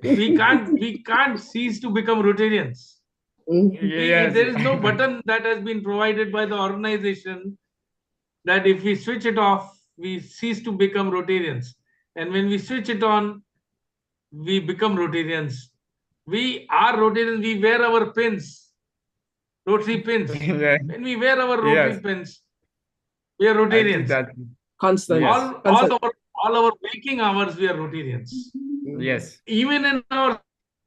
we can't cease to become Rotarians. Yes. There is no button that has been provided by the organization that if we switch it off, we cease to become Rotarians. And when we switch it on, we become Rotarians. We are Rotarians. We wear our pins, Rotary pins. When we wear our Rotary pins, we are Rotarians. Constant. All our waking hours, we are Rotarians. Yes. Even in our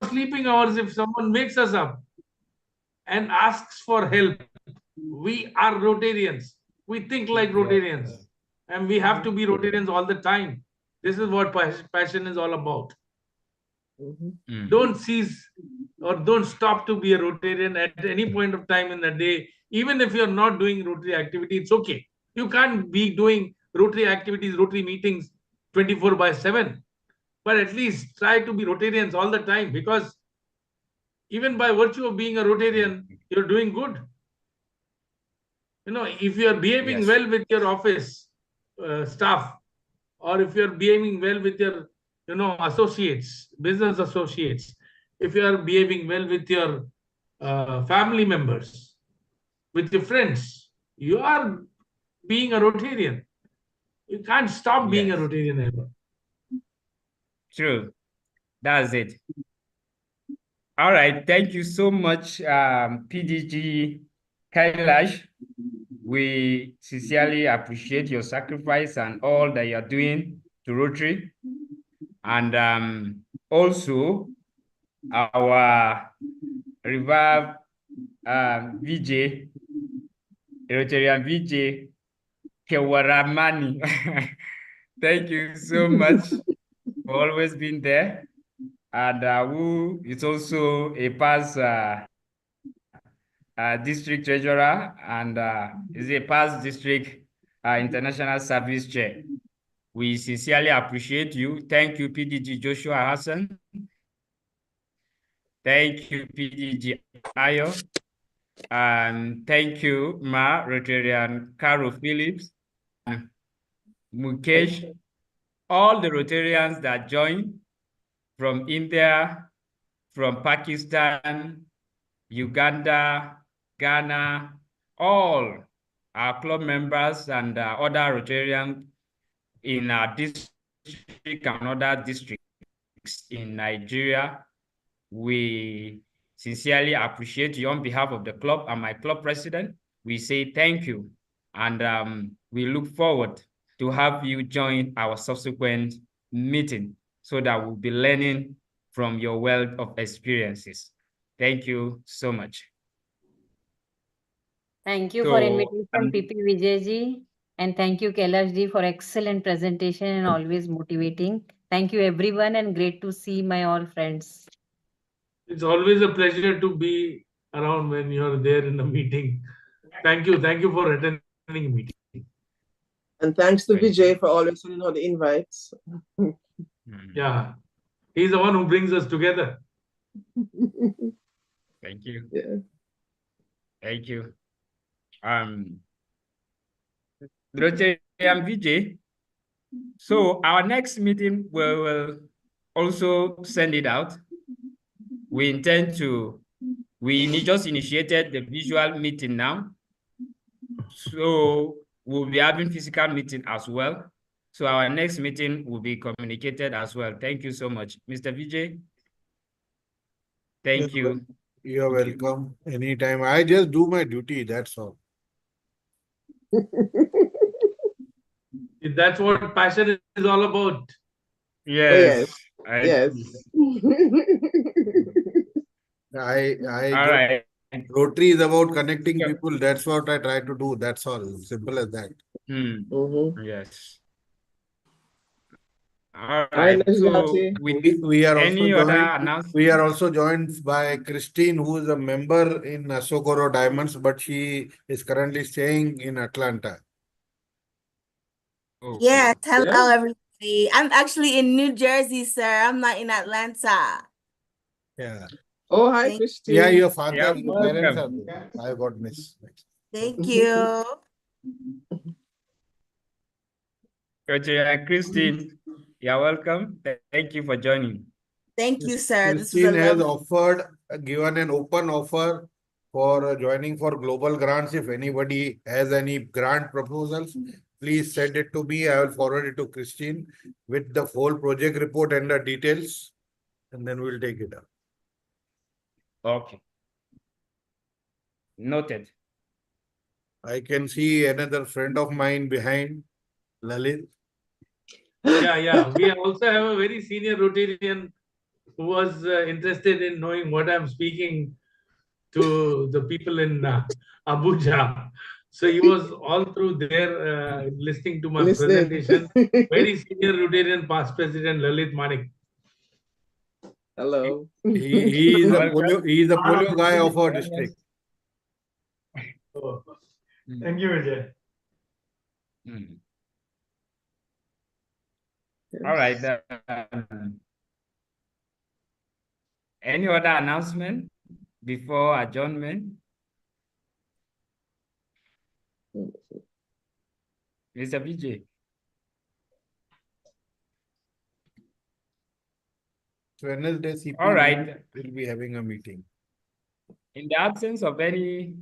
sleeping hours, if someone wakes us up and asks for help, we are Rotarians. We think like Rotarians. And we have to be Rotarians all the time. This is what passion is all about. Don't cease or don't stop to be a Rotarian at any point of time in the day. Even if you're not doing Rotary activity, it's okay. You can't be doing Rotary activities, Rotary meetings 24/7. But at least try to be Rotarians all the time, because even by virtue of being a Rotarian, you're doing good. You know, if you are behaving well with your office staff, or if you're behaving well with your associates, business associates, if you are behaving well with your family members, with your friends, you are being a Rotarian. You can't stop being a Rotarian ever. True. That's it. All right. Thank you so much, PDG Kailash. We sincerely appreciate your sacrifice and all that you're doing to Rotary. And also our Revive VJ, Rotarian VJ, Kewaramani. Thank you so much for always being there. And who is also a past district treasurer and is a past district international service chair. We sincerely appreciate you. Thank you, PDG Joshua Hassan. Thank you, PDG Ayo. And thank you, Ma Rotarian Carol Phillips, and Mukesh, all the Rotarians that joined from India, from Pakistan, Uganda, Ghana, all our club members and other Rotarians in our district and other districts in Nigeria. We sincerely appreciate you on behalf of the club and my club president. we say thank you, and we look forward to have you join our subsequent meeting so that we'll be learning from your wealth of experiences. Thank you so much. Thank you for invitation, PP Vijayji. And thank you, Kailash ji, for excellent presentation and always motivating. Thank you, everyone, and great to see my all friends. It's always a pleasure to be around when you're there in the meeting. Thank you. Thank you for attending the meeting. And thanks to Vijay for always sending out the invites. Yeah. He's the one who brings us together. Thank you. Yeah. Thank you. Rotary and Vijay. So our next meeting will also send it out. We just initiated the visual meeting now. So we'll be having physical meeting as well. So our next meeting will be communicated as well. Thank you so much. Mr. Vijay. Thank you. You're welcome. Anytime. I just do my duty, that's all. That's what passion is all about. Yes. Yes. All right. Rotary is about connecting people. That's what I try to do. That's all. Simple as that. Yes. All right. So we are also joined by Christine, who is a member in Sokoro Diamonds, but she is currently staying in Atlanta. Okay. Yes, hello everybody. I'm actually in New Jersey, sir. I'm not in Atlanta. Yeah. Oh, hi, Christine. Yeah, your father, your parents are there. I got missed. Thank you. Christine, you're welcome. Thank you for joining. Thank you, sir. Christine has given an open offer for joining for global grants. If anybody has any grant proposals, please send it to me. I will forward it to Christine with the whole project report and the details, and then we'll take it up. Okay. Noted. I can see another friend of mine behind, Lalit. Yeah. We also have a very senior Rotarian who was interested in knowing what I'm speaking to the people in Abuja. So he was all through there listening to my presentation. Very senior Rotarian past president Lalit Manik. Hello. He is a polio guy of our district. Oh. Thank you, Vijay. All right. Any other announcement before adjournment? Mr. Vijay. Wednesday, CP All right. We'll be having a meeting. In the absence of any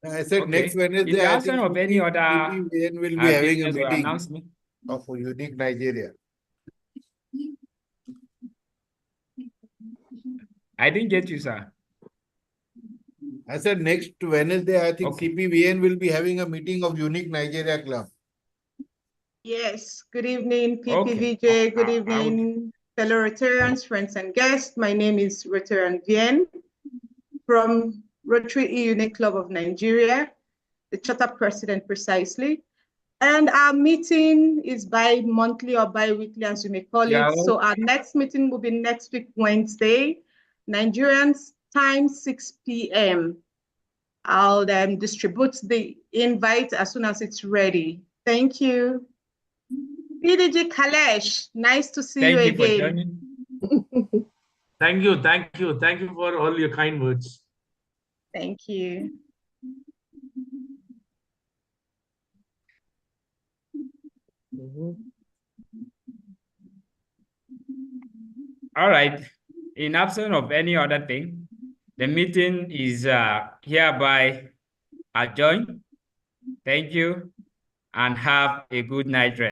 I said next Wednesday. In the absence of any other we'll be having a meeting announcement of Unique Nigeria. I didn't get you, sir. I said next Wednesday, I think CPVN will be having a meeting of Unique Nigeria Club. Yes, good evening, PPVJ. Good evening, fellow Rotarians, friends and guests. My name is Rotarian Vien from Rotary Unique Club of Nigeria, the charter president precisely. And our meeting is bi-monthly or bi-weekly, as you may call it. So our next meeting will be next week, Wednesday, Nigerian time, 6 p.m. I'll distribute the invite as soon as it's ready. Thank you. PDG Kailash, nice to see you again. Thank you. Thank you for all your kind words. Thank you. All right. In absence of any other thing, the meeting is hereby adjourned. Thank you and have a good night rest.